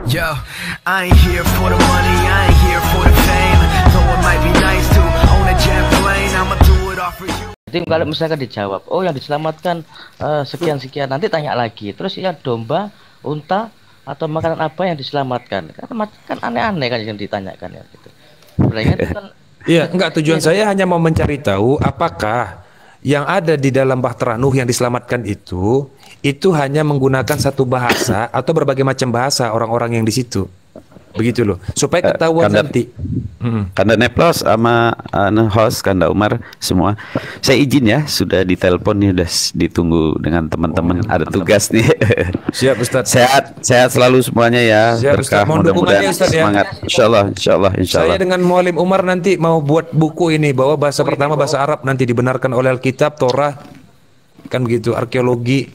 Yo, I ain't here for the money, I ain't here for the fame. Though it might be nice to own a jet plane, I'ma do it all for you. Jadi kalau misalkan dijawab, oh yang diselamatkan sekian-sekian, nanti tanya lagi. Terus ya domba, unta, atau makanan apa yang diselamatkan? Kan aneh-aneh kan yang ditanyakan ya gitu. Sebenarnya itu kan. Iya, enggak, tujuan saya hanya mau mencari tahu apakah yang ada di dalam Bahtera Nuh yang diselamatkan itu hanya menggunakan satu bahasa atau berbagai macam bahasa orang-orang yang di situ. Begitu loh, supaya ketahuan nanti. Kanda Neplos sama host Kanda Umar semua, saya izin ya, sudah ditelepon nih, udah ditunggu dengan teman-teman, ada tugas nih. Siap Ustadz. Sehat selalu semuanya ya. Siap, Berkah, mudah-mudahan semangat. Insyaallah. Saya dengan Mualim Umar nanti mau buat buku ini, bahwa bahasa pertama bahasa Arab nanti dibenarkan oleh Alkitab, Torah, kan begitu, arkeologi,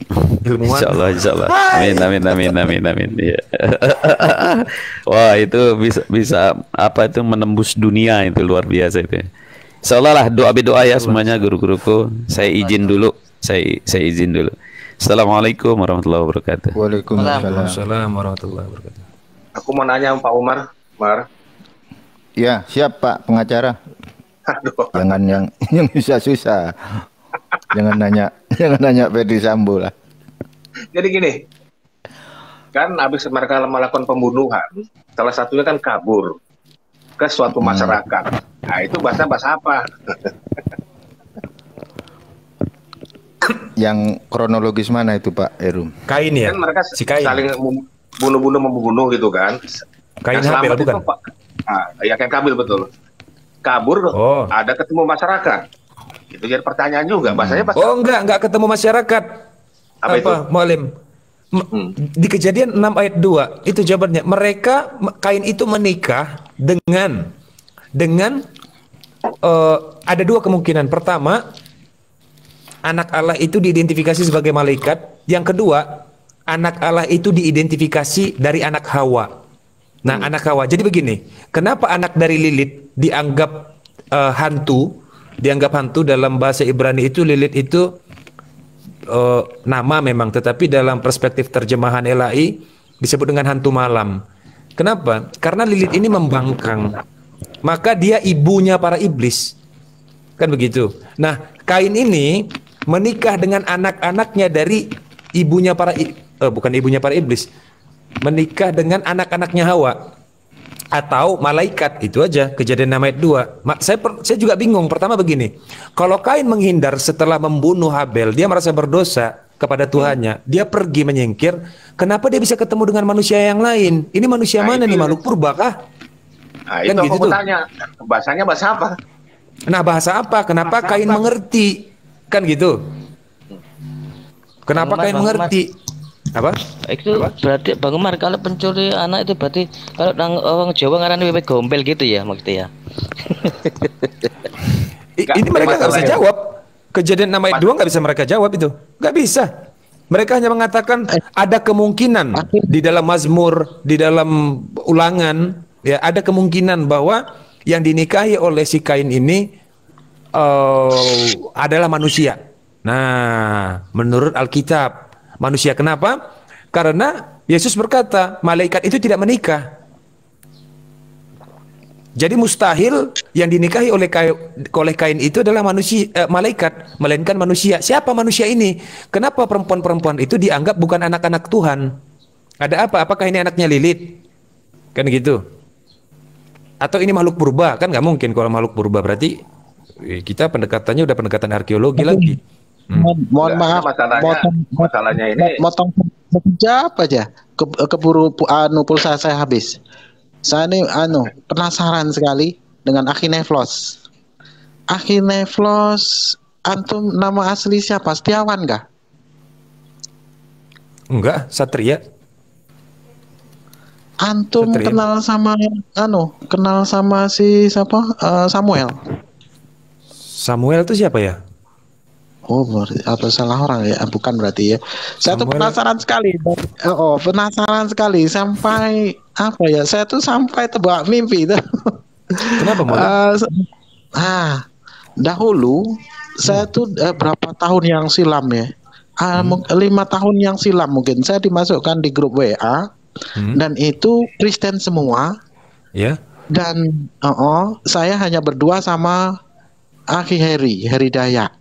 ilmuwan. Insyaallah. Amin. Ya. Wah, itu bisa apa itu, menembus dunia, itu luar biasa itu. Insyaallah lah, doa ya semuanya guru-guruku. Saya izin dulu. Saya izin dulu. Assalamualaikum warahmatullahi wabarakatuh. Waalaikumsalam warahmatullahi wabarakatuh. Aku mau nanya Pak Umar. Ya, siap Pak pengacara. Aduh. Jangan yang susah-susah. Jangan nanya Ferdi Sambo lah. Jadi gini, kan habis mereka melakukan pembunuhan, salah satunya kan kabur ke suatu masyarakat. Nah, itu bahasa apa? Yang kronologis mana itu Pak Erum? Kain ya? Kan mereka si Kain. saling membunuh gitu kan. Kain nah, Habil bukan? Itu, Pak, ya kayak Habil betul. Kabur, ada ketemu masyarakat. Itu jadi pertanyaan juga, bahasanya bahasa. Oh enggak ketemu masyarakat. Apa itu? Mualim? Di Kejadian 6 ayat 2 itu jawabannya. Kain itu menikah dengan ada dua kemungkinan. Pertama, anak Allah itu diidentifikasi sebagai malaikat. Yang kedua, anak Allah itu diidentifikasi dari anak Hawa. Nah, anak Hawa. Jadi begini, kenapa anak dari Lilith dianggap hantu? Dianggap hantu dalam bahasa Ibrani itu, Lilith itu nama memang, tetapi dalam perspektif terjemahan LAI disebut dengan hantu malam. Kenapa? Karena Lilith ini membangkang, maka dia ibunya para iblis, kan begitu. Nah, Kain ini menikah dengan anak-anaknya dari ibunya bukan ibunya para iblis, menikah dengan anak-anaknya Hawa atau malaikat. Itu aja Kejadian 6 ayat 2. Saya juga bingung. Pertama begini, kalau Kain menghindar setelah membunuh Habel, dia merasa berdosa kepada Tuhannya, dia pergi menyingkir, kenapa dia bisa ketemu dengan manusia yang lain? Ini manusia mana nih, makhluk purba kah? Nah, kan itu gitu aku tanya, bahasanya bahasa apa? Nah, bahasa apa? Kenapa Kain mengerti? Kan gitu. Kenapa Kain mengerti? Apa? Itu berarti Bang Umar, kalau pencuri anak itu berarti kalau orang Jawa ngarani bebek gombel gitu ya maksudnya ya. Ini mereka nggak bisa jawab. Kejadian 6 ayat 2 nggak bisa mereka jawab itu. Nggak bisa. Mereka hanya mengatakan ada kemungkinan di dalam Mazmur, di dalam Ulangan, ya ada kemungkinan bahwa yang dinikahi oleh si Kain ini adalah manusia. Nah, menurut Alkitab manusia. Kenapa? Karena Yesus berkata malaikat itu tidak menikah. Jadi mustahil yang dinikahi oleh Kain itu adalah malaikat, melainkan manusia. Siapa manusia ini? Kenapa perempuan-perempuan itu dianggap bukan anak-anak Tuhan? Ada apa? Apakah ini anaknya Lilith? Kan gitu. Atau ini makhluk purba? Kan nggak mungkin kalau makhluk purba, berarti kita pendekatannya udah pendekatan arkeologi lagi. Mohon maaf, masalahnya ini motong sekejap aja, keburu pulsa saya habis. Saya ini penasaran sekali dengan Akhineflos. Akhineflos, antum nama asli siapa? Setiawan kah? Enggak, Satria. Antum Satria. kenal sama si siapa? Samuel. Samuel itu siapa ya? Oh, apa salah orang ya? Bukan berarti ya. Saya tuh penasaran sekali. Penasaran sekali sampai apa ya? Saya tuh sampai terbawa mimpi itu. Kenapa malah? Dahulu saya tuh berapa tahun yang silam ya? 5 tahun yang silam mungkin saya dimasukkan di grup WA dan itu Kristen semua. Ya. Dan saya hanya berdua sama Aki Heri Dayak.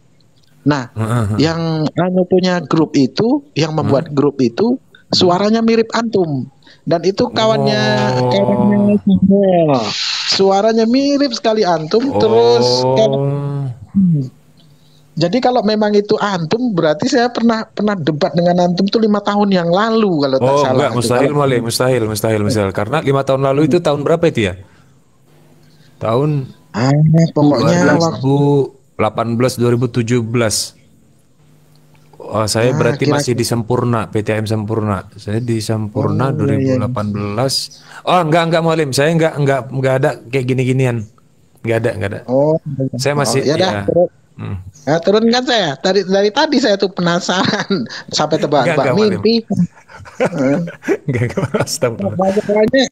Nah, yang punya grup itu, yang membuat grup itu, suaranya mirip antum. Dan itu kawannya semua. Suaranya mirip sekali antum. Terus jadi kalau memang itu antum, berarti saya pernah debat dengan antum tuh 5 tahun yang lalu kalau tak salah. Enggak, mustahil. Karena 5 tahun lalu itu tahun berapa itu ya? Tahun pokoknya 2017. Saya berarti masih di Sempurna, PTM Sempurna. Saya di Sempurna 2018. Oh, enggak Mualim. Saya enggak ada kayak gini-ginian. Enggak ada. Saya masih turunkan saya. Dari tadi saya tuh penasaran sampai tebak-tebak mimpi. Enggak astagfirullah. Bahasanya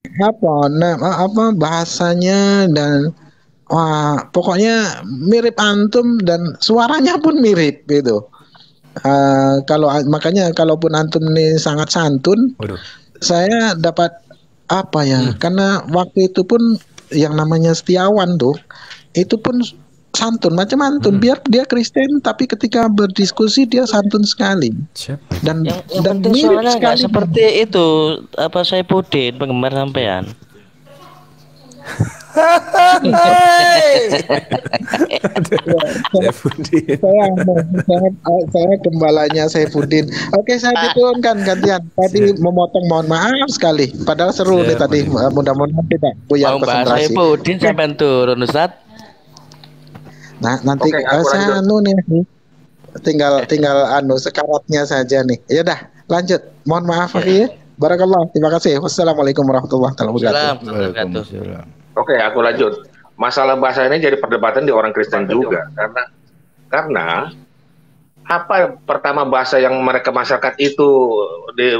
apa bahasanya dan pokoknya mirip antum dan suaranya pun mirip gitu. Makanya kalaupun antum ini sangat santun, saya dapat karena waktu itu pun yang namanya Setiawan tuh itu pun santun macam antum, biar dia Kristen tapi ketika berdiskusi dia santun sekali. Dan yang mirip suaranya sekali seperti itu Saipudin penggemar sampean. Saya gembalanya Saifuddin. Oke, saya diturunkan gantian. Tadi memotong, mohon maaf sekali. Padahal seru nih tadi. Mudah-mudahan tidak buyar konsentrasi. Saifuddin sampai turun Ustaz. Nah, nanti saya nih. Tinggal sekaratnya saja nih. Ya dah, lanjut. Mohon maaf ya. Barakallah. Terima kasih. Wassalamualaikum warahmatullahi wabarakatuh. Oke, aku lanjut. Masalah bahasa ini jadi perdebatan di orang Kristen juga, karena apa pertama bahasa yang mereka masyarakat itu di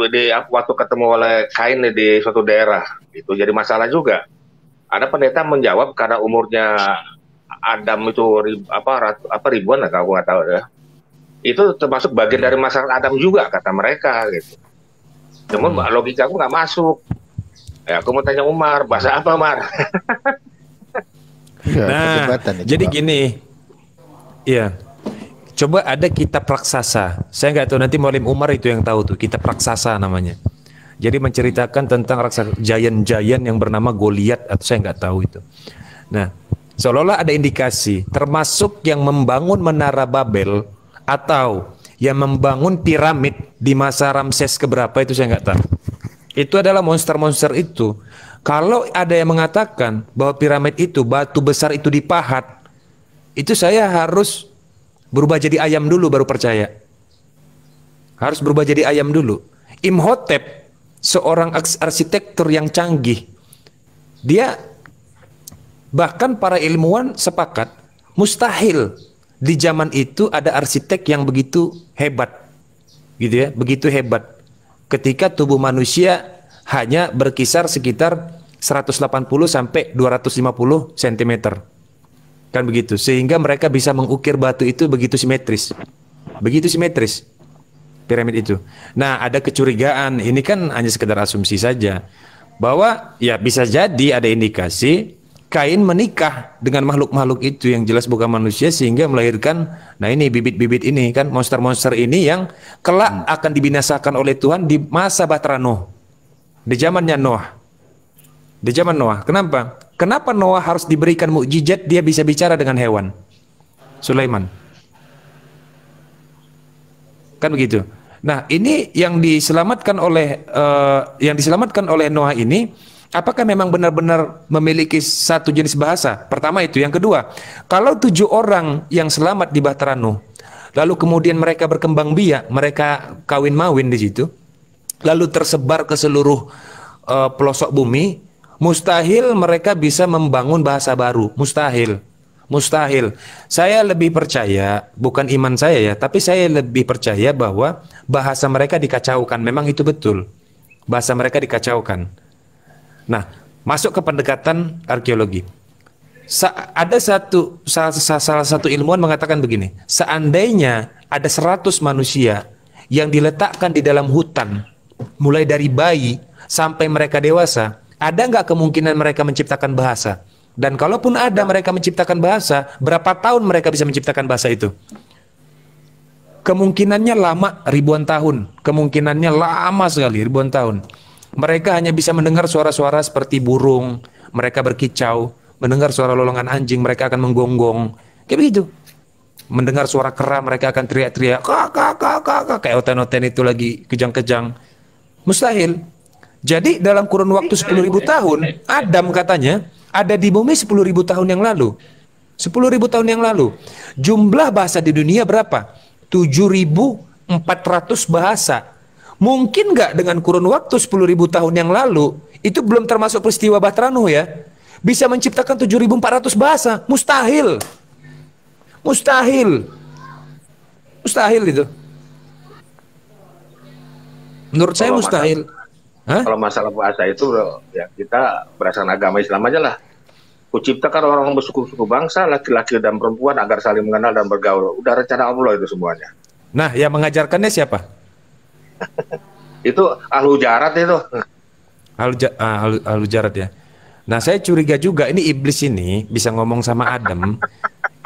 waktu ketemu oleh Kain di suatu daerah itu jadi masalah juga. Ada pendeta menjawab karena umurnya Adam itu ribuan lah, aku nggak tahu ya. Itu termasuk bagian dari masyarakat Adam juga kata mereka gitu. Namun logika aku nggak masuk. Ya, aku mau tanya Umar, bahasa apa Umar? Nah, jadi gini, ya, coba ada kitab raksasa. Saya nggak tahu, nanti Mualim Umar itu yang tahu tuh, kitab raksasa namanya. Jadi menceritakan tentang raksasa giant yang bernama Goliat, atau saya nggak tahu itu. Nah, seolah-olah ada indikasi, termasuk yang membangun menara Babel atau yang membangun piramid di masa Ramses keberapa itu saya nggak tahu. Itu adalah monster-monster itu. Kalau ada yang mengatakan bahwa piramid itu, batu besar itu dipahat, itu saya harus berubah jadi ayam dulu baru percaya. Harus berubah jadi ayam dulu. Imhotep, seorang arsitektur yang canggih, dia bahkan para ilmuwan sepakat mustahil di zaman itu ada arsitek yang begitu hebat, gitu ya, begitu hebat. Ketika tubuh manusia hanya berkisar sekitar 180 sampai 250 cm. Kan begitu. Sehingga mereka bisa mengukir batu itu begitu simetris. Begitu simetris piramid itu. Nah, ada kecurigaan, ini kan hanya sekedar asumsi saja, bahwa ya bisa jadi ada indikasi Kain menikah dengan makhluk-makhluk itu yang jelas bukan manusia sehingga melahirkan, nah ini bibit-bibit ini kan, monster-monster ini yang kelak akan dibinasakan oleh Tuhan di masa Bahtera Nuh, di zamannya Noah, di zaman Noah. Kenapa Noah harus diberikan mukjizat dia bisa bicara dengan hewan? Sulaiman, kan begitu. Nah, ini yang diselamatkan oleh Noah ini. Apakah memang benar-benar memiliki satu jenis bahasa? Pertama itu. Yang kedua, kalau 7 orang yang selamat di Bahtera Nuh, lalu kemudian mereka berkembang biak, mereka kawin mawin di situ, lalu tersebar ke seluruh pelosok bumi, mustahil mereka bisa membangun bahasa baru. Mustahil. Saya lebih percaya, bukan iman saya ya, tapi saya lebih percaya bahwa bahasa mereka dikacaukan. Memang itu betul. Bahasa mereka dikacaukan. Nah, masuk ke pendekatan arkeologi. Salah satu ilmuwan mengatakan begini, seandainya ada 100 manusia yang diletakkan di dalam hutan mulai dari bayi sampai mereka dewasa, ada nggak kemungkinan mereka menciptakan bahasa? Dan kalaupun ada mereka menciptakan bahasa, berapa tahun mereka bisa menciptakan bahasa itu? Kemungkinannya lama, ribuan tahun. Kemungkinannya lama sekali, ribuan tahun. Mereka hanya bisa mendengar suara-suara seperti burung, mereka berkicau, mendengar suara lolongan anjing, mereka akan menggonggong. Kayak begitu. Mendengar suara kera, mereka akan teriak-teriak, kak, kayak oten-oten itu lagi kejang-kejang. Mustahil. Jadi dalam kurun waktu 10.000 tahun, Adam katanya ada di bumi 10.000 tahun yang lalu. 10.000 tahun yang lalu. Jumlah bahasa di dunia berapa? 7.400 bahasa. Mungkin nggak dengan kurun waktu 10.000 tahun yang lalu, itu belum termasuk peristiwa Bahtera Nuh ya, bisa menciptakan 7.400 bahasa? Mustahil. Mustahil. Mustahil itu. Menurut saya mustahil. Kalau masalah bahasa itu ya kita berdasarkan agama Islam aja lah. Kuciptakan orang bersuku-suku bangsa, laki-laki dan perempuan agar saling mengenal dan bergaul. Udah rencana Allah itu semuanya. Nah, yang mengajarkannya siapa? Itu ahlu jarat itu. Ahlu jarat ya. Nah, saya curiga juga ini iblis ini bisa ngomong sama Adam.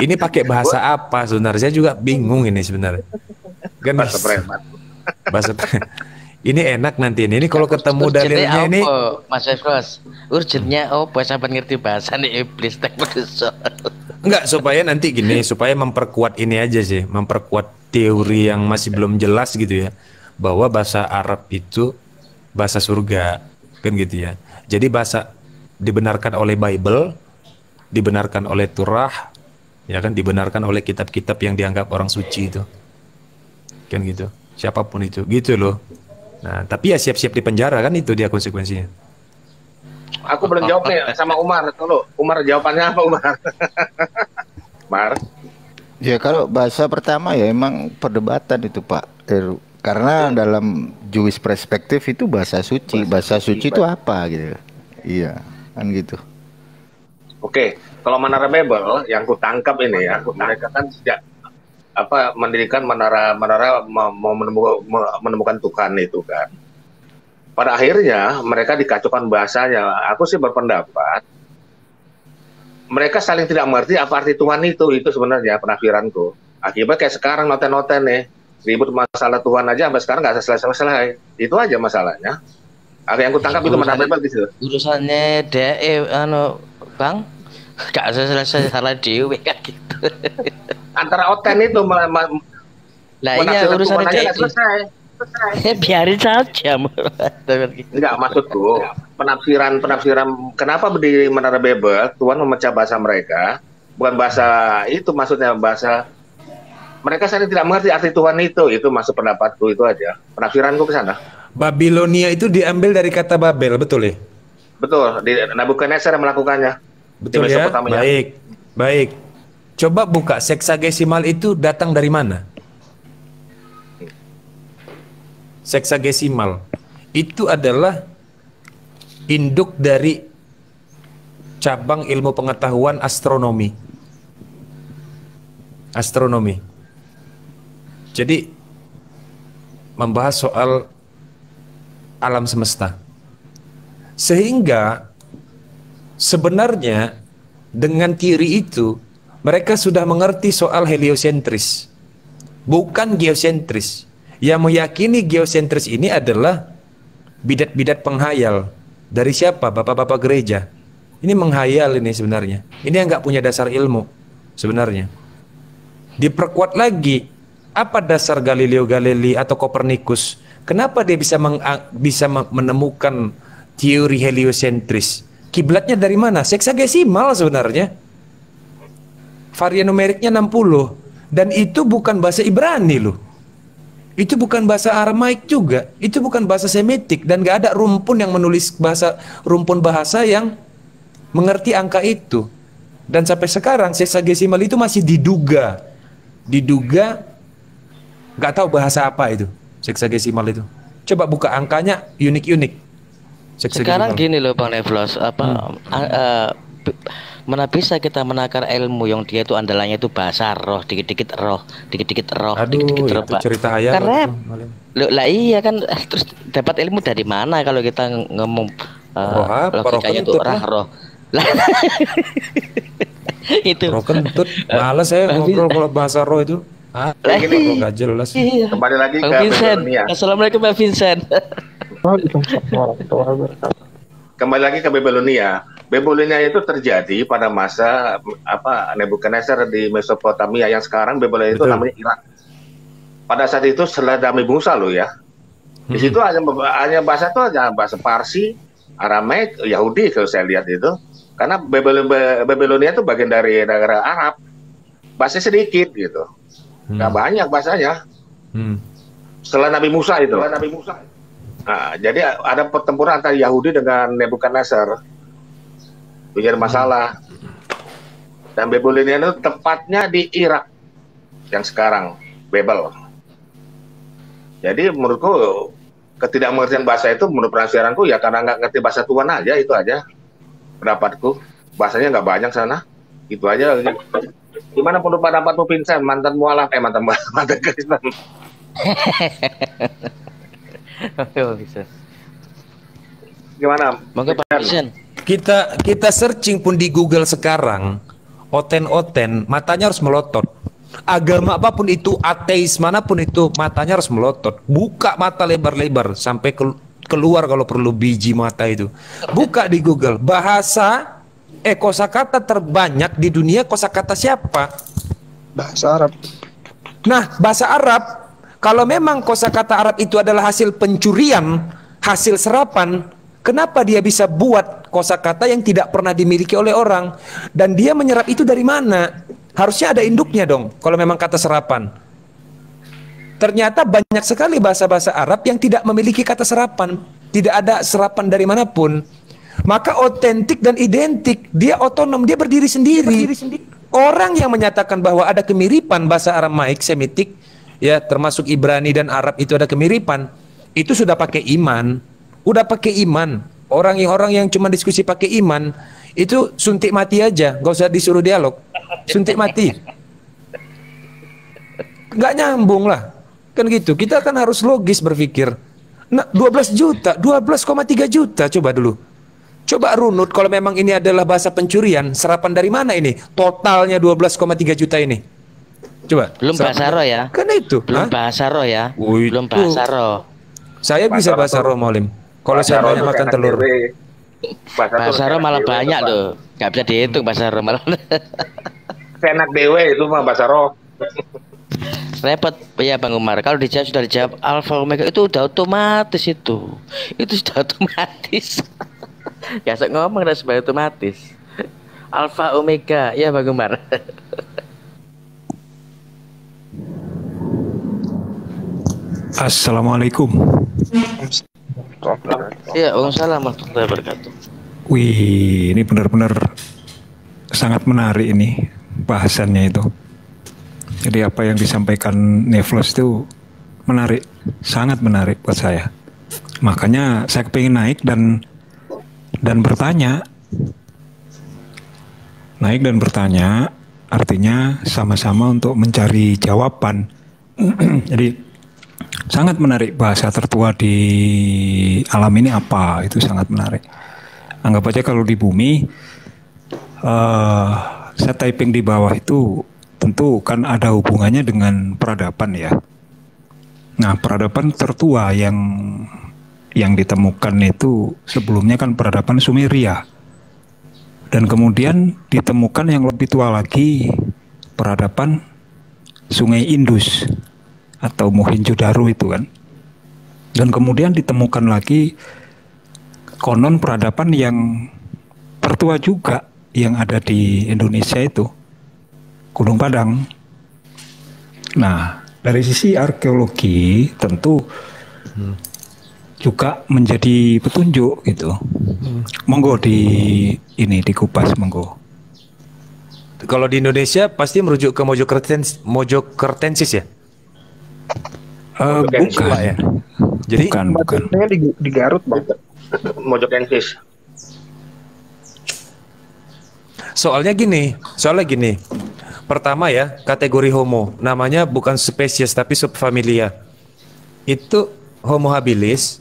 Ini pakai bahasa apa sebenarnya? Saya juga bingung ini sebenarnya. Kan bahasa preman. Bahasa ini enak nanti ini kalau ketemu dalilnya ini. Mas Efros, urgennya apa sampai ngerti bahasa nih iblis tak manusia. Enggak, supaya nanti gini, supaya memperkuat ini aja sih, memperkuat teori yang masih belum jelas gitu ya, bahwa bahasa Arab itu bahasa surga, kan gitu ya. Jadi bahasa dibenarkan oleh Bible, dibenarkan oleh Turah, ya kan, dibenarkan oleh kitab-kitab yang dianggap orang suci itu, kan gitu. Siapapun itu, gitu loh. Nah, tapi ya siap-siap di penjara kan, itu dia konsekuensinya. Aku belum jawab nih sama Umar. Tunggu, Umar jawabannya apa Umar? Umar? Ya kalau bahasa pertama ya emang perdebatan itu Pak Heru. Karena dalam Jewish perspektif itu bahasa suci. Bahasa suci itu apa gitu. Iya, kan gitu. Oke, kalau Menara Babel yang ku tangkap ini ya, mereka kan sejak mendirikan menara mau menemukan Tuhan itu kan. Pada akhirnya mereka dikacaukan bahasanya. Aku sih berpendapat mereka saling tidak mengerti apa arti Tuhan itu sebenarnya penafsiranku. Akibat kayak sekarang noten-noten nih, ribut masalah Tuhan aja sampai sekarang nggak selesai-selesai. Itu aja masalahnya. Ada yang ku tangkap itu Menara Babel gitu. Urusannya Bang, gak selesai salah dewe kan gitu. Antara Oten itu lah iya urusannya aja nggak selesai. Biarin saja. Enggak, maksudku penafsiran kenapa di Menara Babel Tuhan memecah bahasa mereka, bukan bahasa itu, maksudnya bahasa mereka saling tidak mengerti arti Tuhan itu masuk pendapatku, itu aja penafsiranku ke sana. Babilonia itu diambil dari kata Babel, betul ya? Betul, di Nabukadnezar yang melakukannya. Betul ya? Baik. Coba buka seksagesimal itu datang dari mana? Seksagesimal itu adalah induk dari cabang ilmu pengetahuan astronomi. Astronomi. Jadi membahas soal alam semesta. Sehingga sebenarnya dengan teori itu mereka sudah mengerti soal heliosentris, bukan geosentris. Yang meyakini geosentris ini adalah bidat-bidat penghayal. Dari siapa? Bapak-bapak gereja. Ini menghayal ini sebenarnya. Ini yang nggak punya dasar ilmu sebenarnya. Diperkuat lagi, apa dasar Galileo Galilei atau Kopernikus? Kenapa dia bisa menemukan teori heliosentris? Kiblatnya dari mana? Seksagesimal sebenarnya. Varian numeriknya 60. Dan itu bukan bahasa Ibrani loh. Itu bukan bahasa Aramaik juga. Itu bukan bahasa Semitik. Dan gak ada rumpun yang menulis rumpun bahasa yang mengerti angka itu. Dan sampai sekarang seksagesimal itu masih diduga. Gak tahu bahasa apa itu seksagesimal itu. Coba buka angkanya unik-unik. Sekarang gini loh Bang Nevlos, Mana bisa kita menakar ilmu yang dia itu andalannya itu bahasa roh, dikit-dikit roh, dikit-dikit roh, Aduh, dikit-dikit roh, itu Pak. cerita ayat. Karena lah iya kan, terus dapat ilmu dari mana kalau kita ngomong Roh apa? Roh logikanya itu kentut lah. roh. Lah itu. Roh kentut, males saya ngobrol kalau bahasa roh itu. Lah, Roh gak jelas. Iya. Kembali lagi Bang ke Vincent. Babylonia. Assalamualaikum Bang Vincent. Kembali lagi ke Babylonia. Babylonia itu terjadi pada masa Nebukadnezar di Mesopotamia, yang sekarang Babylonia itu Betul. namanya Irak. Pada saat itu setelah damai Musa loh ya. Di situ hanya bahasa itu hanya bahasa Parsi, Aramaik, Yahudi kalau saya lihat itu. Karena Babylonia itu bagian dari negara Arab. Bahasa sedikit gitu. Nggak banyak bahasanya. Setelah Nabi Musa itu. Nah, jadi ada pertempuran antara Yahudi dengan Nebukadnezar. Itu jadi masalah. Dan Babylonia itu tepatnya di Irak yang sekarang, Babel. Jadi menurutku ketidakmengertian bahasa itu menurut penafsiranku ya karena nggak ngerti bahasa Tuhan aja, itu aja pendapatku. Bahasanya nggak banyak sana, itu aja. Gimana menurut pendapatmu Vincent, mantan mualaf, mantan Kristen? Bisa. Gimana? Monggo Pak Vincent. Kita searching pun di Google sekarang, oten matanya harus melotot. Agama apapun itu, ateis manapun itu, matanya harus melotot. Buka mata lebar-lebar sampai keluar kalau perlu biji mata itu. Buka di Google bahasa kosakata terbanyak di dunia, kosakata siapa? Bahasa Arab. Nah, bahasa Arab, kalau memang kosakata Arab itu adalah hasil pencurian, hasil serapan, kenapa dia bisa buat kosakata yang tidak pernah dimiliki oleh orang? Dan dia menyerap itu dari mana? Harusnya ada induknya dong, kalau memang kata serapan. Ternyata banyak sekali bahasa-bahasa Arab yang tidak memiliki kata serapan. Tidak ada serapan dari manapun. Maka otentik dan identik, dia otonom, dia berdiri sendiri. Orang yang menyatakan bahwa ada kemiripan bahasa Aramaik, Semitik, ya termasuk Ibrani dan Arab itu ada kemiripan, itu sudah pakai iman. Udah pakai iman. Orang yang cuma diskusi pakai iman, itu suntik mati aja, gak usah disuruh dialog. Suntik mati. Gak nyambung lah. Kan gitu, kita kan harus logis berpikir. Nah, 12 juta, 12,3 juta coba dulu. Coba runut kalau memang ini adalah bahasa pencurian, serapan dari mana ini? Totalnya 12,3 juta ini. Coba. Belum bahasa roh ya? Kan itu. Belum bahasa roh ya? Belum Itu. bahasa roh. Saya bisa bahasa roh, Maulim. Kalau saya banyak makan telur. Bahasa roh malah banyak tuh. Gak bisa dihitung bahasa roh malah. Enak dewe itu mah bahasa roh. Repot ya Bang Umar. Kalau dijawab sudah dijawab alfa omega itu udah otomatis itu. Itu sudah otomatis. Ya sok ngomong udah sudah otomatis. Alfa omega ya Bang Umar. Assalamualaikum. Ya, waalaikumsalam warahmatullahi wabarakatuh. Wih, ini benar-benar sangat menarik ini bahasannya itu. Jadi apa yang disampaikan Nevlos itu menarik, sangat menarik buat saya. Makanya saya kepingin naik dan bertanya. Naik dan bertanya artinya sama-sama untuk mencari jawaban. Jadi sangat menarik, bahasa tertua di alam ini apa, itu sangat menarik. Anggap aja kalau di bumi, saya typing di bawah itu tentu kan ada hubungannya dengan peradaban ya. Nah, peradaban tertua yang ditemukan itu sebelumnya kan peradaban Sumeria. Dan kemudian ditemukan yang lebih tua lagi, peradaban Sungai Indus atau Mohenjo-daro itu kan. Dan kemudian ditemukan lagi konon peradaban yang tertua juga yang ada di Indonesia itu, Gunung Padang. Nah, dari sisi arkeologi tentu juga menjadi petunjuk gitu. Monggo dikupas monggo. Kalau di Indonesia pasti merujuk ke Mojokertensis ya? Bukan ya. Jadi bukan. Batunya di Garut, Bang. Mojokensis. Soalnya gini. Pertama ya, kategori homo, namanya bukan spesies tapi subfamilia. Itu Homo habilis.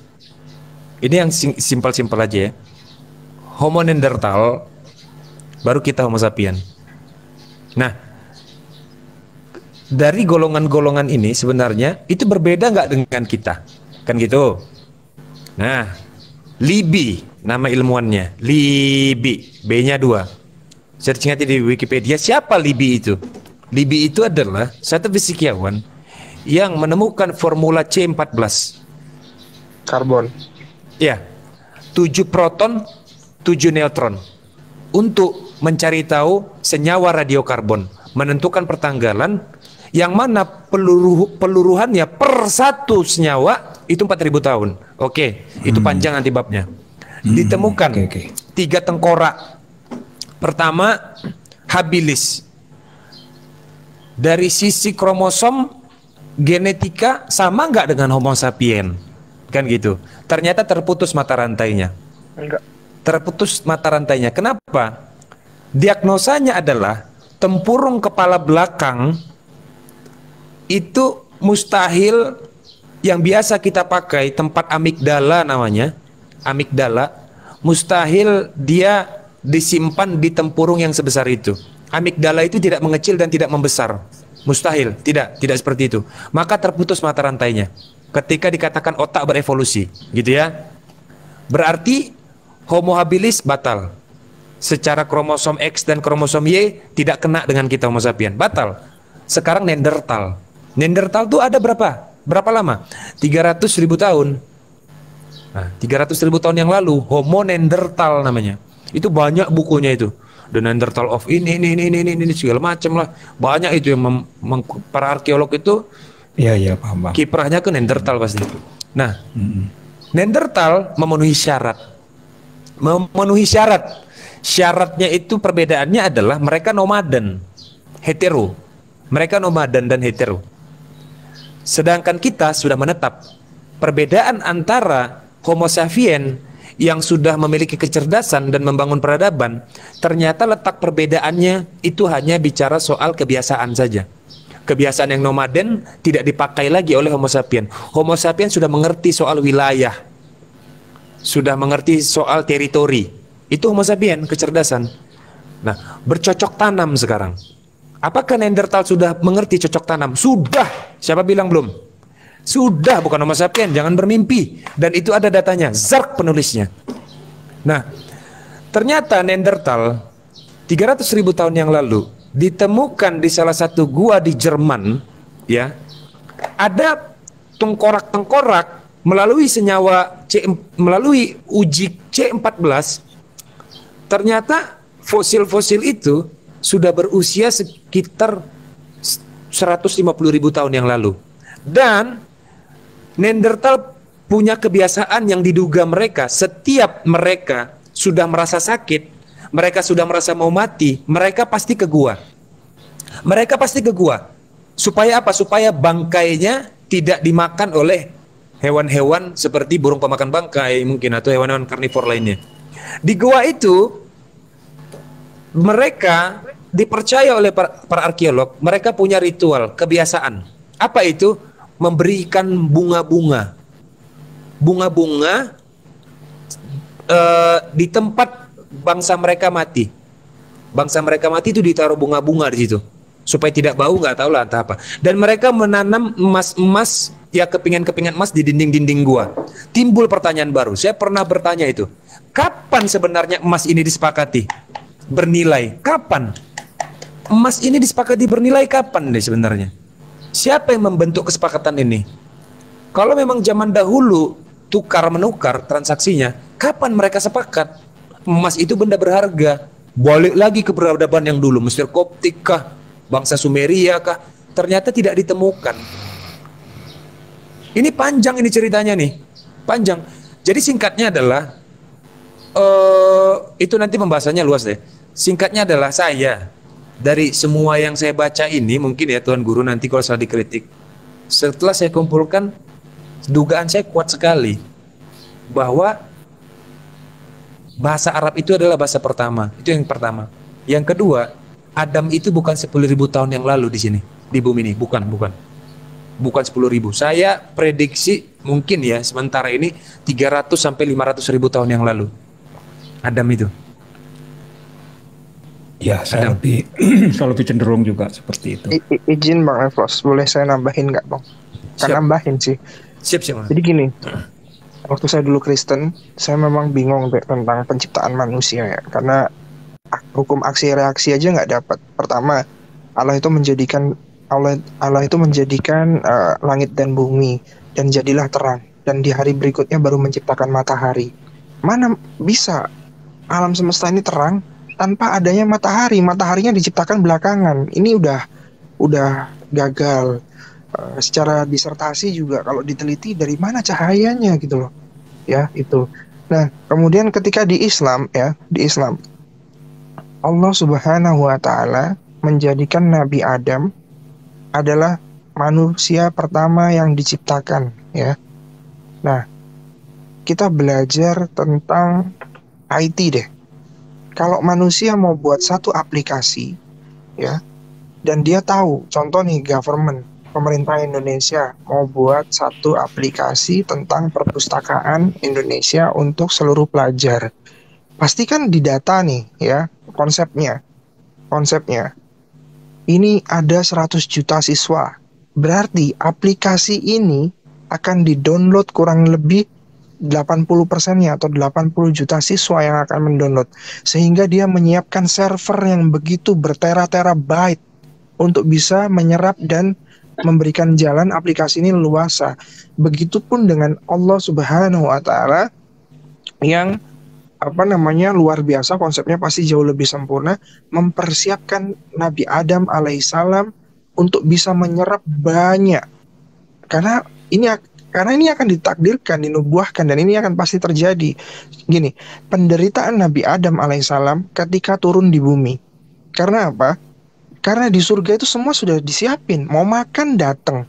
Ini yang simpel-simpel aja ya. Homo Neanderthal, baru kita Homo sapien. Nah, dari golongan-golongan ini sebenarnya itu berbeda nggak dengan kita? Kan gitu. Nah, Libby nama ilmuannya, Libby, B-nya 2. Searching aja di Wikipedia, siapa Libby itu? Libby itu adalah satu fisikawan yang menemukan formula C14. Karbon. Ya, 7 proton, 7 neutron. Untuk mencari tahu senyawa radiokarbon, menentukan pertanggalan yang mana peluruhannya per satu senyawa itu 4.000 tahun. Oke, itu panjang nanti babnya. Ditemukan 3 tengkorak. Pertama, habilis. Dari sisi kromosom, genetika sama nggak dengan Homo sapien? Kan gitu. Ternyata terputus mata rantainya. Enggak. Terputus mata rantainya. Kenapa? Diagnosanya adalah tempurung kepala belakang itu mustahil, yang biasa kita pakai tempat amigdala namanya. Amigdala, mustahil dia disimpan di tempurung yang sebesar itu. Amigdala itu tidak mengecil dan tidak membesar. Mustahil, tidak seperti itu. Maka terputus mata rantainya. Ketika dikatakan otak berevolusi, gitu ya. Berarti Homo habilis batal. Secara kromosom X dan kromosom Y tidak kena dengan kita Homo sapien, batal. Sekarang Neanderthal. Neanderthal tuh ada berapa? Berapa lama? 300.000 tahun. Nah, 300.000 tahun yang lalu Homo Neanderthal namanya. Itu banyak bukunya itu. The Neanderthal of ini segala macam lah. Banyak itu yang para arkeolog itu. Iya, paham. Kiprahnya ke Neanderthal pasti. Nah, Neanderthal memenuhi syarat. Syaratnya itu perbedaannya adalah mereka nomaden, hetero. Mereka nomaden dan hetero. Sedangkan kita sudah menetap. Perbedaan antara Homo sapien yang sudah memiliki kecerdasan dan membangun peradaban, ternyata letak perbedaannya itu hanya bicara soal kebiasaan saja. Kebiasaan yang nomaden tidak dipakai lagi oleh Homo sapien. Homo sapien sudah mengerti soal wilayah, sudah mengerti soal teritori. Itu Homo sapien, kecerdasan. Nah, bercocok tanam sekarang. Apakah Neanderthal sudah mengerti cocok tanam? Sudah. Siapa bilang belum? Sudah, bukan Homo sapien, jangan bermimpi. Dan itu ada datanya, Zark penulisnya. Nah, ternyata Neanderthal 300.000 tahun yang lalu ditemukan di salah satu gua di Jerman, ya. Ada tengkorak-tengkorak melalui senyawa melalui uji C14. Ternyata fosil-fosil itu sudah berusia sekitar 150.000 tahun yang lalu. Dan Neanderthal punya kebiasaan yang diduga mereka, setiap mereka sudah merasa sakit, mereka sudah merasa mau mati, mereka pasti ke gua. Mereka pasti ke gua. Supaya apa? Supaya bangkainya tidak dimakan oleh hewan-hewan seperti burung pemakan bangkai mungkin, atau hewan-hewan karnivor lainnya. Di gua itu mereka dipercaya oleh para arkeolog, mereka punya ritual, kebiasaan. Apa itu? Memberikan bunga-bunga di tempat bangsa mereka mati. Bangsa mereka mati itu ditaruh bunga-bunga di situ supaya tidak bau, nggak tahu lah entah apa. Dan mereka menanam emas-emas, ya kepingan-kepingan emas di dinding-dinding gua. Timbul pertanyaan baru. Saya pernah bertanya itu, kapan sebenarnya emas ini disepakati bernilai? Kapan emas ini disepakati bernilai? Kapan deh sebenarnya? Siapa yang membentuk kesepakatan ini? Kalau memang zaman dahulu tukar-menukar transaksinya, kapan mereka sepakat? Emas itu benda berharga. Balik lagi ke peradaban yang dulu, Mesir Koptik kah, bangsa Sumeria kah? Ternyata tidak ditemukan. Ini panjang ini ceritanya nih, panjang. Jadi singkatnya adalah, itu nanti pembahasannya luas deh. Singkatnya adalah saya, dari semua yang saya baca ini, mungkin ya Tuan Guru nanti kalau salah dikritik, setelah saya kumpulkan, dugaan saya kuat sekali bahwa bahasa Arab itu adalah bahasa pertama. Itu yang pertama. Yang kedua, Adam itu bukan 10.000 tahun yang lalu di sini, di bumi ini, bukan 10.000. Saya prediksi mungkin ya sementara ini 300 sampai 500.000 tahun yang lalu. Adam itu. Ya, saya lebih saya lebih cenderung juga seperti itu. Izin Bang Evlos, boleh saya nambahin nggak Bang? Kan Siap. nambahin sih. Siap. Jadi gini, waktu saya dulu Kristen, saya memang bingung tentang penciptaan manusia ya, karena hukum aksi reaksi aja nggak dapat. Pertama, Allah itu menjadikan langit dan bumi dan jadilah terang, dan di hari berikutnya baru menciptakan matahari. Mana bisa alam semesta ini terang tanpa adanya matahari? Mataharinya diciptakan belakangan. Ini udah gagal. Secara disertasi juga kalau diteliti dari mana cahayanya gitu loh. Ya, itu. Nah, kemudian ketika di Islam Allah Subhanahu wa taala menjadikan Nabi Adam adalah manusia pertama yang diciptakan, ya. Nah, kita belajar tentang IT deh. Kalau manusia mau buat satu aplikasi, ya, dan dia tahu, contoh nih pemerintah Indonesia mau buat satu aplikasi tentang perpustakaan Indonesia untuk seluruh pelajar. Pasti kan didata nih, ya, konsepnya. Ini ada 100 juta siswa. Berarti aplikasi ini akan di-download kurang lebih 80%-nya atau 80 juta siswa yang akan mendownload. Sehingga dia menyiapkan server yang begitu bertera-terabyte untuk bisa menyerap dan memberikan jalan aplikasi ini leluasa. Begitupun dengan Allah Subhanahu wa taala yang luar biasa, konsepnya pasti jauh lebih sempurna, mempersiapkan Nabi Adam alaihissalam untuk bisa menyerap banyak. Karena ini akan ditakdirkan, dinubuahkan, dan ini akan pasti terjadi. Gini, penderitaan Nabi Adam alaihissalam ketika turun di bumi. Karena apa? Karena di surga itu semua sudah disiapin. Mau makan datang,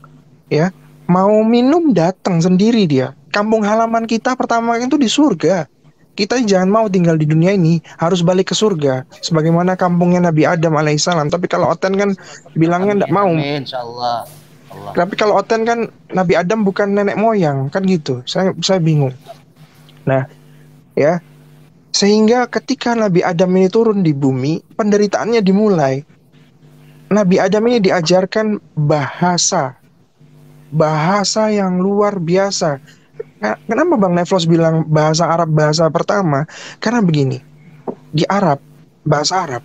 ya. Mau minum datang sendiri dia. Kampung halaman kita pertama itu di surga. Kita jangan mau tinggal di dunia ini, harus balik ke surga. Sebagaimana kampungnya Nabi Adam alaihissalam. Tapi kalau Oten kan bilangnya tidak mau. Amin, insyaallah. Tapi kalau Oten kan Nabi Adam bukan nenek moyang, kan gitu. Saya bingung. Nah, ya. Sehingga ketika Nabi Adam ini turun di bumi, penderitaannya dimulai. Nabi Adam ini diajarkan bahasa yang luar biasa. Nah, kenapa Bang Nevlos bilang bahasa Arab bahasa pertama? Karena begini, di bahasa Arab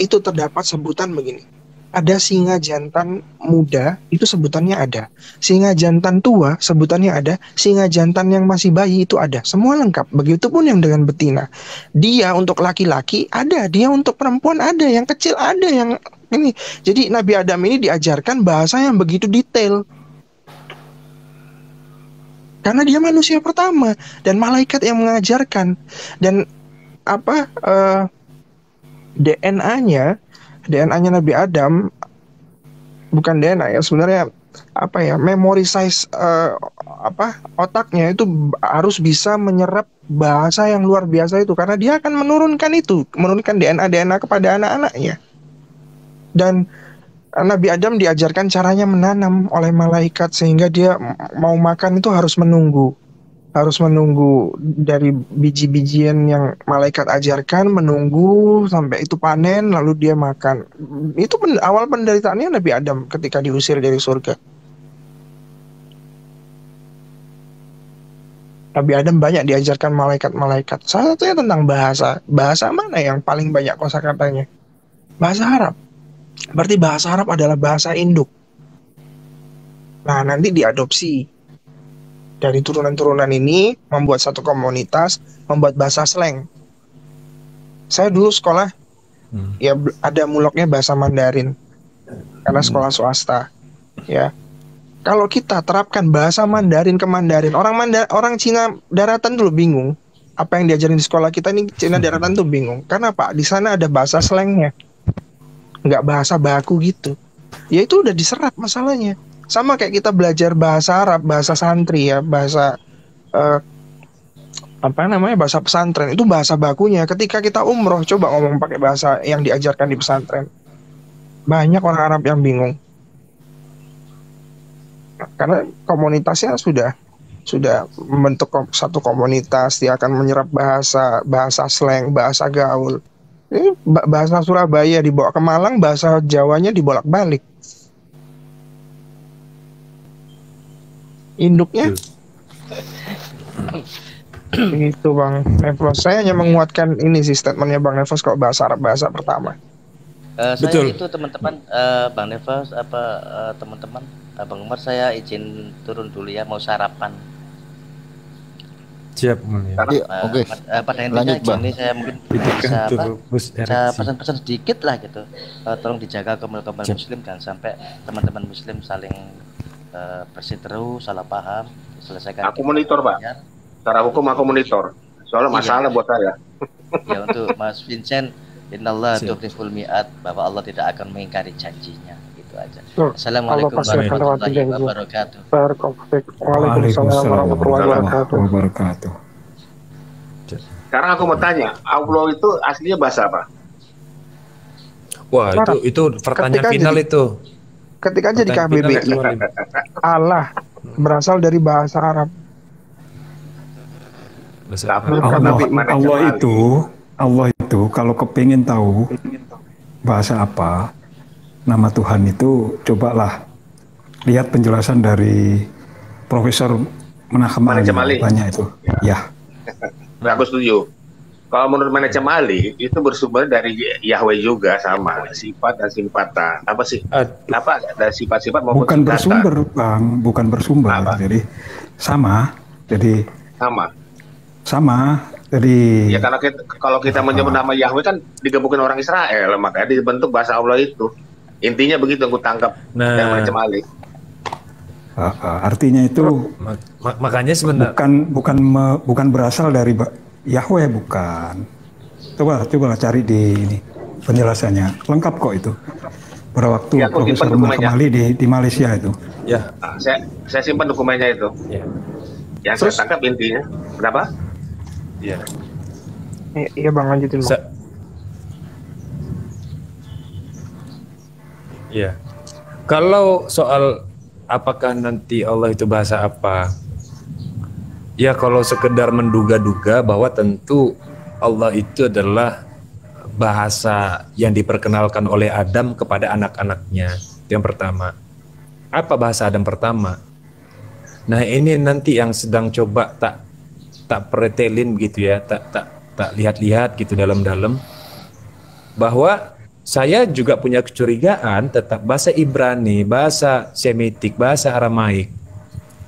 itu terdapat sebutan begini. Ada singa jantan muda, itu sebutannya ada. Singa jantan tua, sebutannya ada. Singa jantan yang masih bayi itu ada. Semua lengkap. Begitupun yang dengan betina. Dia untuk laki-laki ada, dia untuk perempuan ada, yang kecil ada, yang ini. Jadi Nabi Adam ini diajarkan bahasa yang begitu detail. Karena dia manusia pertama dan malaikat yang mengajarkan. Dan DNA-nya Nabi Adam bukan DNA ya, sebenarnya memory size otaknya itu harus bisa menyerap bahasa yang luar biasa itu, karena dia akan menurunkan DNA kepada anak-anaknya. Dan Nabi Adam diajarkan caranya menanam oleh malaikat, sehingga dia mau makan itu harus menunggu dari biji-bijian yang malaikat ajarkan, menunggu sampai itu panen lalu dia makan. Itu awal penderitaannya Nabi Adam ketika diusir dari surga. Nabi Adam banyak diajarkan malaikat-malaikat. Salah satunya tentang bahasa. Bahasa mana yang paling banyak kosakatanya? Bahasa Arab. Berarti bahasa Arab adalah bahasa induk. Nah, nanti diadopsi dari turunan-turunan ini, membuat satu komunitas, membuat bahasa slang. Saya dulu sekolah, ya ada muloknya bahasa Mandarin, karena sekolah swasta. Ya, kalau kita terapkan bahasa Mandarin ke Mandarin, orang Cina daratan dulu bingung. Apa yang diajarin di sekolah kita ini Cina daratan tuh bingung. Karena Pak, di sana ada bahasa slangnya, nggak bahasa baku gitu. Ya itu udah diserap masalahnya. Sama kayak kita belajar bahasa Arab, bahasa santri ya, bahasa apa namanya, bahasa pesantren itu bahasa bakunya. Ketika kita umroh, coba ngomong pakai bahasa yang diajarkan di pesantren, banyak orang Arab yang bingung karena komunitasnya sudah membentuk satu komunitas. Dia akan menyerap bahasa slang, bahasa gaul. Ini bahasa Surabaya dibawa ke Malang, bahasa Jawanya dibolak-balik. Induknya itu Bang Nevos. Saya hanya menguatkan ini sih statementnya Bang Nevos, kalau bahasa Arab bahasa pertama. Saya itu teman-teman, Bang Nevos teman-teman, Bang Umar, saya izin turun dulu ya, mau sarapan. Siap, mulia. Oke. Pada intinya gini, saya mungkin bisa pesan-pesan sedikit lah gitu. Tolong dijaga kaum-kaum muslim, jangan sampai teman-teman muslim saling berseteru, salah paham. Selesaikan. Aku monitor, Pak. Secara hukum aku monitor. Soalnya masalah buat saya. Ya, untuk Mas Vincent, innallah tuhriful mi'at, bahwa Allah tidak akan mengingkari janjinya. Itu aja. Assalamualaikum warahmatullahi wabarakatuh. Waalaikumsalam warahmatullahi wabarakatuh. Sekarang aku mau tanya, Allah itu aslinya bahasa apa? Wah, itu pertanyaan final itu. Ketika jadi KBBI, Allah berasal dari bahasa Arab. Allah itu kalau kepingin tahu bahasa apa nama Tuhan itu, cobalah lihat penjelasan dari Profesor Menachem Ali, banyak itu. Ya. Aku setuju. Kalau menurut Menachem Ali itu bersumber dari Yahweh juga, sama sifat dan simpata. Apa sih? Apa ada sifat-sifat maupun bukan bersumber, Bang, bukan bersumber. Apa? Jadi sama. Jadi ya, karena kalau kita menyebut nama Yahweh kan digabungin orang Israel, makanya dibentuk bahasa Allah itu. Intinya begitu aku tangkap dari Menachem Ali. Artinya itu makanya sebenarnya bukan berasal dari Yahweh, bukan. Coba cari di ini penjelasannya, lengkap kok itu. Pada waktu ya, Profesor Menachem Ali di Malaysia itu. Ya. Saya simpan dokumennya itu. Ya. Yang saya tangkap intinya. Kenapa? Iya. Iya Bang, lanjutin Bang. Iya. Kalau soal apakah nanti Allah itu bahasa apa? Ya, kalau sekedar menduga-duga bahwa tentu Allah itu adalah bahasa yang diperkenalkan oleh Adam kepada anak-anaknya. Itu yang pertama. Apa bahasa Adam pertama? Nah, ini nanti yang sedang coba tak pretelin begitu ya, tak lihat-lihat gitu dalam-dalam, bahwa saya juga punya kecurigaan tetap bahasa Ibrani, bahasa Semitik, bahasa Aramaik,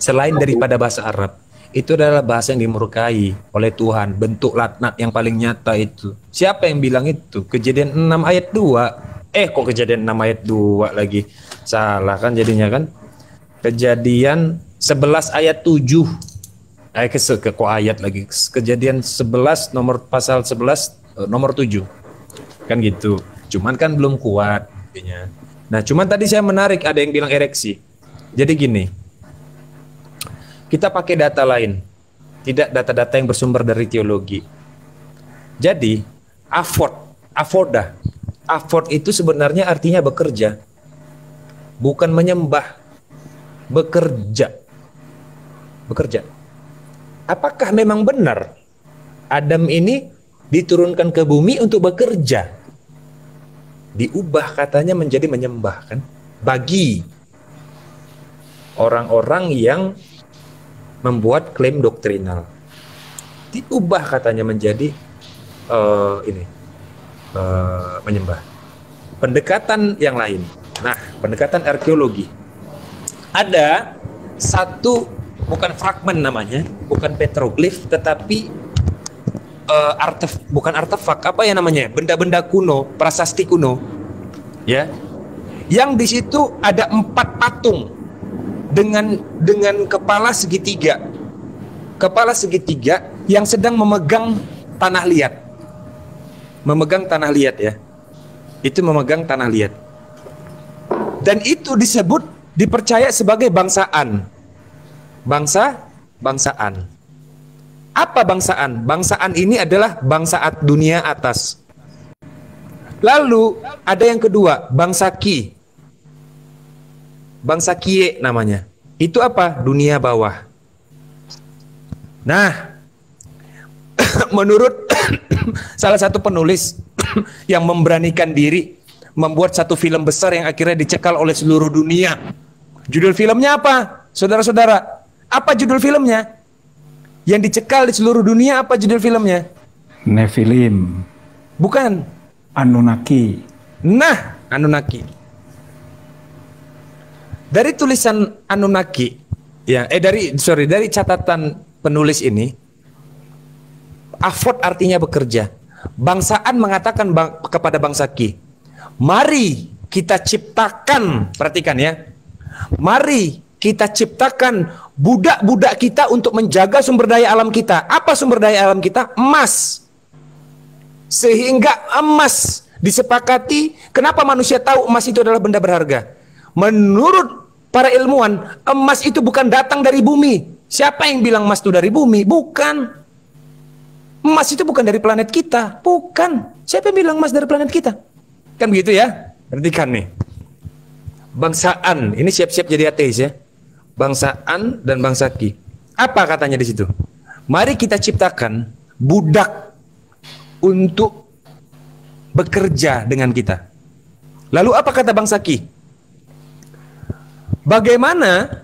selain daripada bahasa Arab, itu adalah bahasa yang dimurkai oleh Tuhan, bentuk laknat yang paling nyata itu. Siapa yang bilang itu? Kejadian 6 ayat 2. Kok Kejadian 6 ayat 2 lagi? Salah kan jadinya kan? Kejadian 11 ayat 7. Kok ayat lagi? Kejadian 11 pasal 11 nomor 7. Kan gitu. Cuman kan belum kuat intinya. Nah, cuman tadi saya menarik, ada yang bilang ereksi. Jadi gini. Kita pakai data lain. Tidak data-data yang bersumber dari teologi. Jadi, afford itu sebenarnya artinya bekerja. Bukan menyembah. Bekerja. Apakah memang benar Adam ini diturunkan ke bumi untuk bekerja? Diubah katanya menjadi menyembah kan? Bagi orang-orang yang membuat klaim doktrinal, diubah katanya menjadi menyembah. Pendekatan yang lain. Nah, pendekatan arkeologi. Ada satu, bukan fragmen namanya, bukan petroglif, tetapi bukan artefak, apa ya namanya, benda-benda kuno, prasasti kuno, ya, yang di situ ada 4 patung dengan kepala segitiga yang sedang memegang tanah liat, ya, itu memegang tanah liat, dan itu dipercaya sebagai bangsaan. Apa bangsaan? Bangsaan ini adalah bangsa dunia atas. Lalu ada yang kedua, bangsa Ki. Bangsa Kie namanya. Itu apa? Dunia bawah. Nah, menurut salah satu penulis yang memberanikan diri membuat satu film besar yang akhirnya dicekal oleh seluruh dunia. Judul filmnya apa? Saudara-saudara, apa judul filmnya? Yang dicekal di seluruh dunia apa judul filmnya? Nephilim. Bukan. Anunnaki. Nah, Anunnaki. Dari tulisan Anunnaki, ya, dari catatan penulis ini, Afod artinya bekerja. Bangsaan mengatakan kepada bangsa Ki, mari kita ciptakan, perhatikan ya, mari kita ciptakan budak-budak kita untuk menjaga sumber daya alam kita. Apa sumber daya alam kita? Emas. Sehingga emas disepakati, kenapa manusia tahu emas itu adalah benda berharga? Menurut para ilmuwan, emas itu bukan datang dari bumi. Siapa yang bilang emas itu dari bumi? Bukan. Emas itu bukan dari planet kita. Bukan. Siapa yang bilang emas dari planet kita? Kan begitu ya? Perhatikan nih. Bangsaan, ini siap-siap jadi ateis ya. Bangsaan dan bangsa Ki. Apa katanya di situ? Mari kita ciptakan budak untuk bekerja dengan kita. Lalu apa kata bangsa Ki? Bagaimana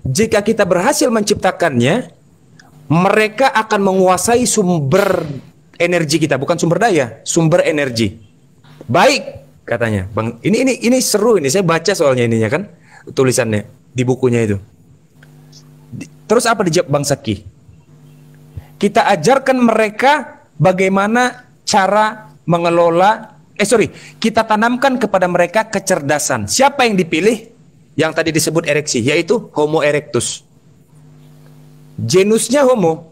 jika kita berhasil menciptakannya, mereka akan menguasai sumber energi kita, bukan sumber daya, sumber energi. Baik, katanya. Bang, ini seru ini, saya baca soalnya ininya kan, tulisannya di bukunya itu. Terus apa dijawab bangsa Ki? Kita ajarkan mereka bagaimana cara mengelola, kita tanamkan kepada mereka kecerdasan. Siapa yang dipilih? Yang tadi disebut ereksi, yaitu Homo erectus. Genusnya Homo,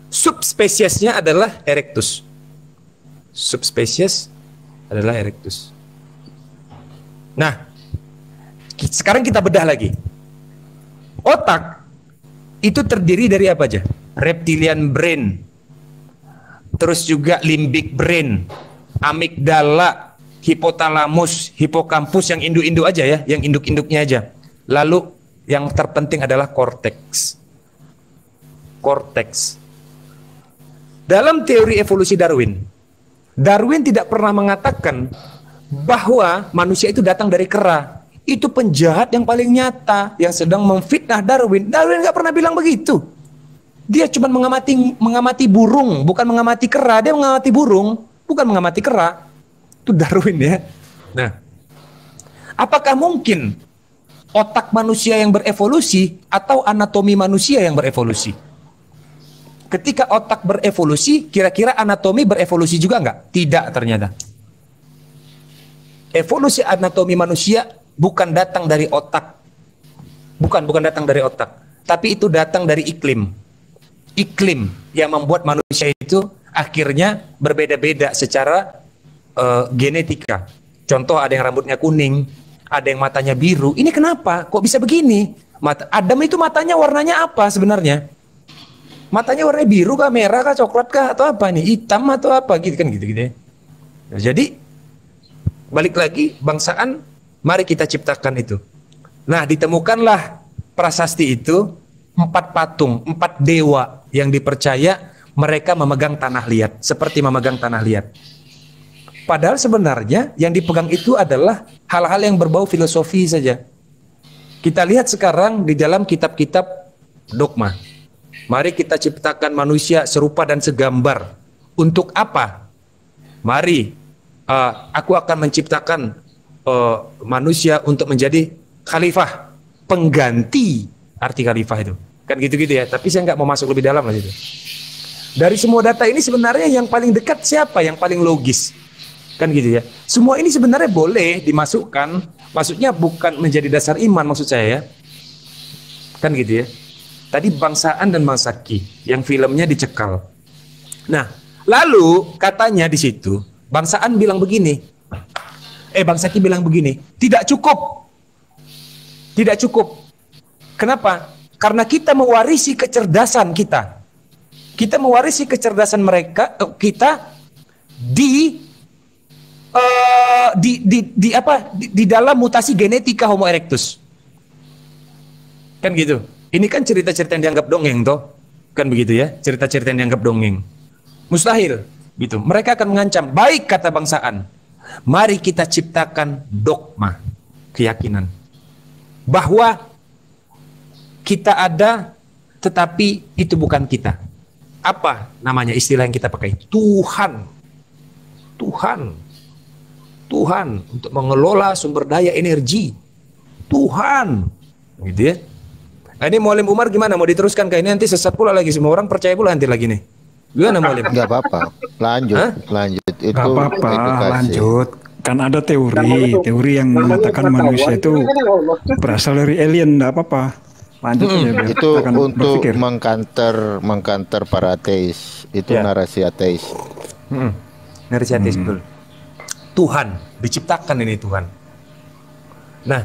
subspesiesnya adalah erectus. Subspesies adalah erectus. Nah, sekarang kita bedah lagi. Otak itu terdiri dari apa aja? Reptilian brain, terus juga limbic brain, amigdala, hipotalamus, hipokampus yang induk-induk aja ya, yang induk-induknya aja. Lalu yang terpenting adalah korteks. Korteks. Dalam teori evolusi Darwin, Darwin tidak pernah mengatakan bahwa manusia itu datang dari kera. Itu penjahat yang paling nyata yang sedang memfitnah Darwin. Darwin nggak pernah bilang begitu. Dia cuma mengamati burung, bukan mengamati kera. Dia mengamati burung, bukan mengamati kera. Itu Darwin ya. Nah, apakah mungkin otak manusia yang berevolusi atau anatomi manusia yang berevolusi? Ketika otak berevolusi, kira-kira anatomi berevolusi juga nggak? Tidak ternyata. Evolusi anatomi manusia bukan datang dari otak. Bukan datang dari otak. Tapi itu datang dari iklim. Iklim yang membuat manusia itu akhirnya berbeda-beda secara genetika. Contoh, ada yang rambutnya kuning, ada yang matanya biru. Ini kenapa? Kok bisa begini? Adam itu matanya warnanya apa sebenarnya? Matanya warnanya biru kah, merah kah, coklat kah, atau apa nih? Hitam atau apa gitu kan gitu ya. Nah, jadi balik lagi, bangsaan, mari kita ciptakan itu. Nah, ditemukanlah prasasti itu 4 patung, 4 dewa yang dipercaya mereka memegang tanah liat, seperti memegang tanah liat. Padahal sebenarnya yang dipegang itu adalah hal-hal yang berbau filosofi saja. Kita lihat sekarang di dalam kitab-kitab dogma. Mari kita ciptakan manusia serupa dan segambar. Untuk apa? Mari, aku akan menciptakan manusia untuk menjadi khalifah, pengganti arti khalifah itu. Kan gitu-gitu ya, tapi saya nggak mau masuk lebih dalam lah itu. Dari semua data ini sebenarnya yang paling dekat siapa? Yang paling logis? Kan gitu ya. Semua ini sebenarnya boleh dimasukkan, maksudnya bukan menjadi dasar iman maksud saya ya. Kan gitu ya. Tadi bangsaan dan bangsa Ki yang filmnya dicekal. Nah, lalu katanya di situ bangsaan bilang begini. Bangsa Ki bilang begini, tidak cukup. Tidak cukup. Kenapa? Karena kita mewarisi kecerdasan kita. Kita mewarisi kecerdasan mereka, kita di dalam mutasi genetika Homo erectus. Kan gitu. Ini kan cerita-cerita yang dianggap dongeng toh. Kan begitu ya, cerita-cerita yang dianggap dongeng. Mustahil gitu. Mereka akan mengancam, baik kata bangsaan. Mari kita ciptakan dogma, keyakinan bahwa kita ada tetapi itu bukan kita. Apa namanya istilah yang kita pakai? Tuhan. Tuhan untuk mengelola sumber daya energi. Tuhan. Gitu ya. Nah, ini Mualim Umar gimana? Mau diteruskan kayak ini nanti sesat pula lagi, semua orang percaya pula nanti lagi nih. Gimana Mualim? Enggak apa-apa. Lanjut. Itu Gak apa-apa, edukasi. lanjut. Kan ada teori yang mengatakan manusia itu berasal dari alien, enggak apa-apa. Lanjut aja, biar Itu kita akan untuk berpikir. mengkanter para ateis. Itu Ya. narasi ateis. Narasi ateis, betul. Tuhan, diciptakan ini Tuhan. Nah,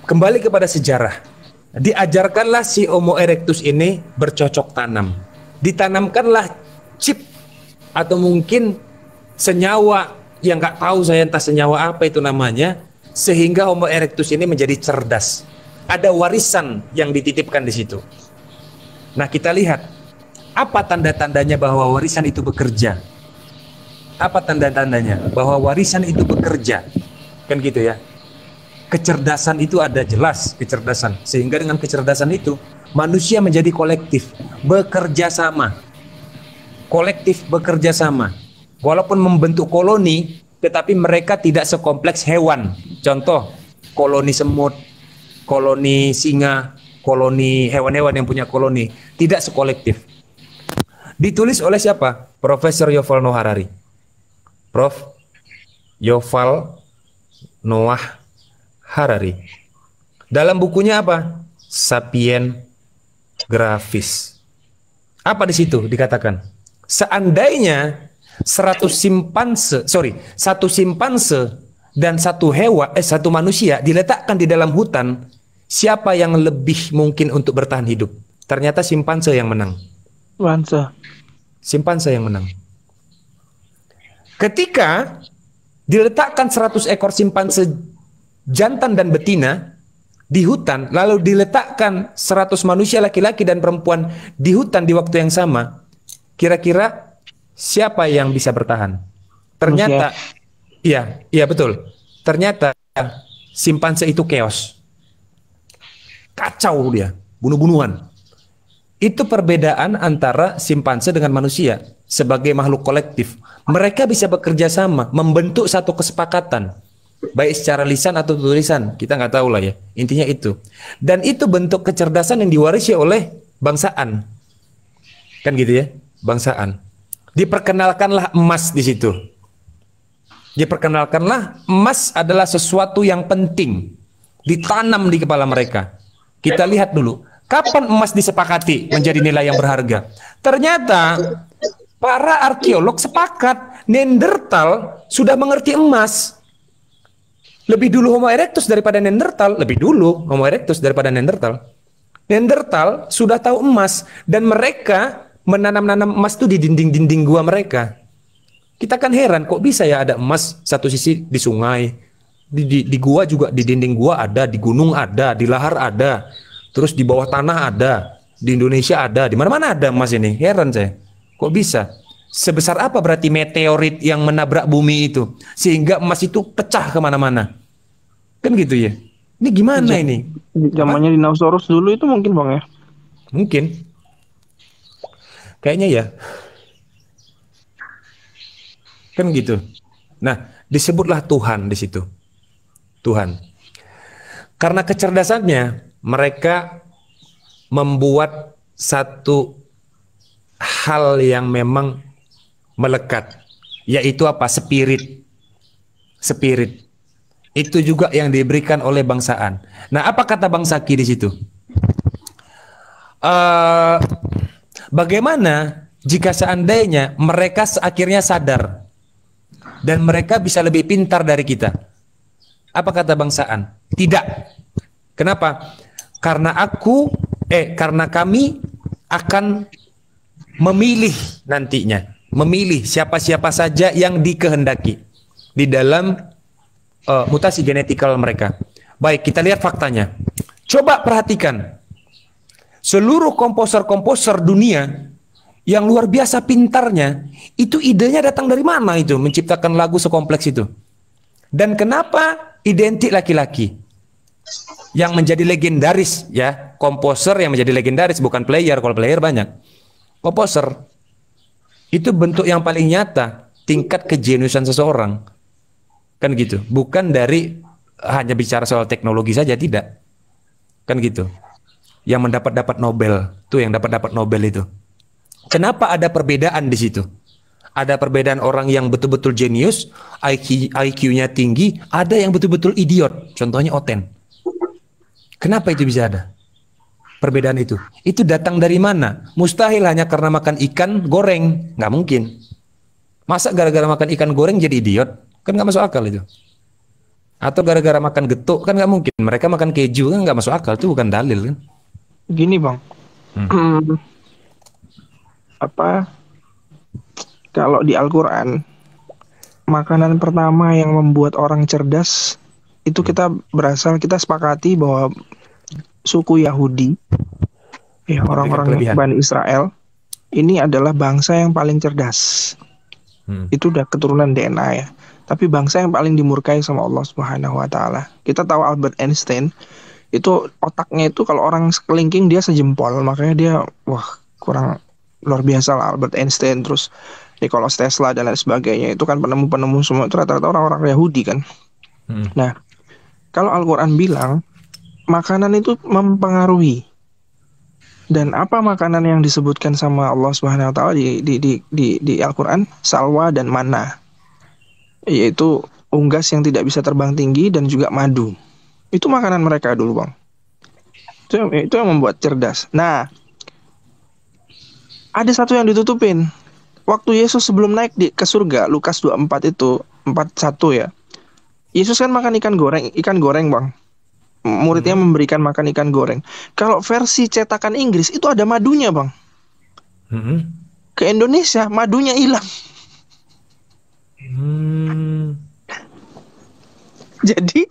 kembali kepada sejarah. Diajarkanlah si Homo erectus ini bercocok tanam. Ditanamkanlah chip atau mungkin senyawa yang nggak tahu saya entah senyawa apa itu namanya, sehingga Homo erectus ini menjadi cerdas. Ada warisan yang dititipkan di situ. Nah, kita lihat apa tanda-tandanya bahwa warisan itu bekerja. Apa tanda-tandanya bahwa warisan itu bekerja? Kan gitu ya. Kecerdasan itu ada jelas kecerdasan. Sehingga dengan kecerdasan itu manusia menjadi kolektif, bekerja sama. Kolektif bekerja sama. Walaupun membentuk koloni, tetapi mereka tidak sekompleks hewan. Contoh, koloni semut, koloni singa, koloni hewan-hewan yang punya koloni. Tidak sekolektif. Ditulis oleh siapa? Profesor Yuval Noah Harari. Prof. Yuval Noah Harari. Dalam bukunya apa? Sapien Grafis. Apa di situ dikatakan? Seandainya satu simpanse dan satu manusia diletakkan di dalam hutan, siapa yang lebih mungkin untuk bertahan hidup? Ternyata simpanse yang menang. Simpanse yang menang. Ketika diletakkan 100 ekor simpanse jantan dan betina di hutan, lalu diletakkan 100 manusia laki-laki dan perempuan di hutan di waktu yang sama, kira-kira siapa yang bisa bertahan? Ternyata, iya betul. Ternyata simpanse itu chaos. Kacau dia, bunuh-bunuhan. Itu perbedaan antara simpanse dengan manusia sebagai makhluk kolektif. Mereka bisa bekerja sama, membentuk satu kesepakatan, baik secara lisan atau tulisan, kita nggak tahu lah ya. Intinya itu. Dan itu bentuk kecerdasan yang diwarisi oleh bangsaan, kan gitu ya, bangsaan. Diperkenalkanlah emas di situ. Diperkenalkanlah emas adalah sesuatu yang penting, ditanam di kepala mereka. Kita lihat dulu, kapan emas disepakati menjadi nilai yang berharga? Ternyata para arkeolog sepakat Neanderthal sudah mengerti emas. Lebih dulu Homo erectus daripada Neanderthal. Lebih dulu Homo erectus daripada Neanderthal. Neanderthal sudah tahu emas. Dan mereka menanam-nanam emas itu di dinding-dinding gua mereka. Kita kan heran, kok bisa ya ada emas satu sisi di sungai. Di gua juga, di dinding gua ada, di gunung ada, di lahar ada. Terus di bawah tanah ada. Di Indonesia ada, di mana-mana ada emas ini. Heran saya. Kok bisa? Sebesar apa berarti meteorit yang menabrak bumi itu sehingga emas itu pecah kemana-mana? Kan gitu ya. Ini gimana ini? Zamannya dinosaurus dulu itu mungkin Bang ya? Mungkin. Kayaknya ya. Kan gitu. Nah, disebutlah Tuhan di situ. Tuhan. Karena kecerdasannya, mereka membuat satu hal yang memang melekat, yaitu apa? Spirit. Itu juga yang diberikan oleh bangsaan. Nah, apa kata Bang Saki di situ? Bagaimana jika seandainya mereka akhirnya sadar dan mereka bisa lebih pintar dari kita? Apa kata bangsaan? Tidak. Kenapa? Karena kami akan memilih nantinya, memilih siapa-siapa saja yang dikehendaki di dalam mutasi genetikal mereka. Baik, kita lihat faktanya. Coba perhatikan. Seluruh komposer-komposer dunia yang luar biasa pintarnya, itu idenya datang dari mana itu menciptakan lagu sekompleks itu? Dan kenapa identik laki-laki yang menjadi legendaris, ya, komposer yang menjadi legendaris, bukan player. Kalau player banyak, komposer itu bentuk yang paling nyata tingkat kejeniusan seseorang, kan gitu. Bukan dari hanya bicara soal teknologi saja, tidak, kan gitu. Yang dapat Nobel tuh, yang dapat Nobel itu. Kenapa ada perbedaan di situ? Ada perbedaan orang yang betul-betul jenius, IQ-nya tinggi, ada yang betul-betul idiot, contohnya Oten. Kenapa itu bisa ada perbedaan itu? Itu datang dari mana? Mustahil hanya karena makan ikan goreng, nggak mungkin. Masa gara-gara makan ikan goreng jadi idiot? Kan nggak masuk akal itu. Atau gara-gara makan getuk, kan nggak mungkin. Mereka makan keju, kan nggak masuk akal, itu bukan dalil kan? Gini bang, kalau di Al-Quran, makanan pertama yang membuat orang cerdas itu kita sepakati bahwa suku Yahudi, ya, orang-orang Bani Israel ini adalah bangsa yang paling cerdas. Itu udah keturunan DNA ya. Tapi bangsa yang paling dimurkai sama Allah Subhanahu wa taala. Kita tahu Albert Einstein itu otaknya itu kalau orang kelingking dia sejempol, makanya dia kurang luar biasa lah Albert Einstein, terus Nikola Tesla dan lain sebagainya. Itu kan penemu-penemu semua itu rata-rata orang-orang Yahudi kan. Nah, kalau Al-Quran bilang makanan itu mempengaruhi, dan apa makanan yang disebutkan sama Allah Subhanahu wa taala di Al-Quran? Salwa dan mana, yaitu unggas yang tidak bisa terbang tinggi dan juga madu. Itu makanan mereka dulu bang. Itu yang membuat cerdas. Nah, ada satu yang ditutupin. Waktu Yesus sebelum naik ke surga, Lukas 24 itu 41 ya. Yesus kan makan ikan goreng bang. Muridnya memberikan makan ikan goreng. Kalau versi cetakan Inggris itu ada madunya bang. Ke Indonesia madunya hilang. Jadi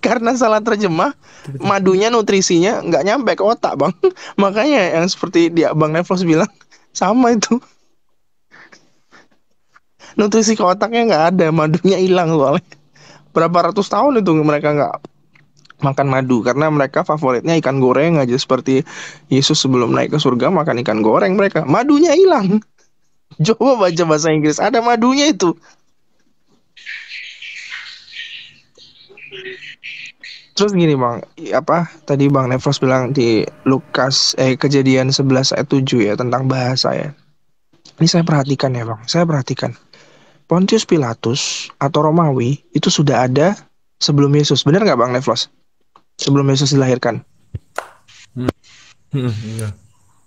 karena salah terjemah, madunya nutrisinya nggak nyampe ke otak bang. Makanya yang seperti dia Bang Nevlos bilang sama itu. Nutrisi ke otaknya nggak ada, madunya hilang soalnya. Berapa ratus tahun itu mereka nggak makan madu karena mereka favoritnya ikan goreng aja, seperti Yesus sebelum naik ke surga makan ikan goreng, mereka madunya hilang. Coba baca bahasa Inggris, ada madunya itu. Terus gini bang, tadi Bang Nevros bilang di Lukas Kejadian 11 ayat 7 ya tentang bahasa ya. Ini saya perhatikan ya bang, saya perhatikan. Pontius Pilatus atau Romawi itu sudah ada sebelum Yesus, benar nggak Bang Nevros? Sebelum Yesus dilahirkan.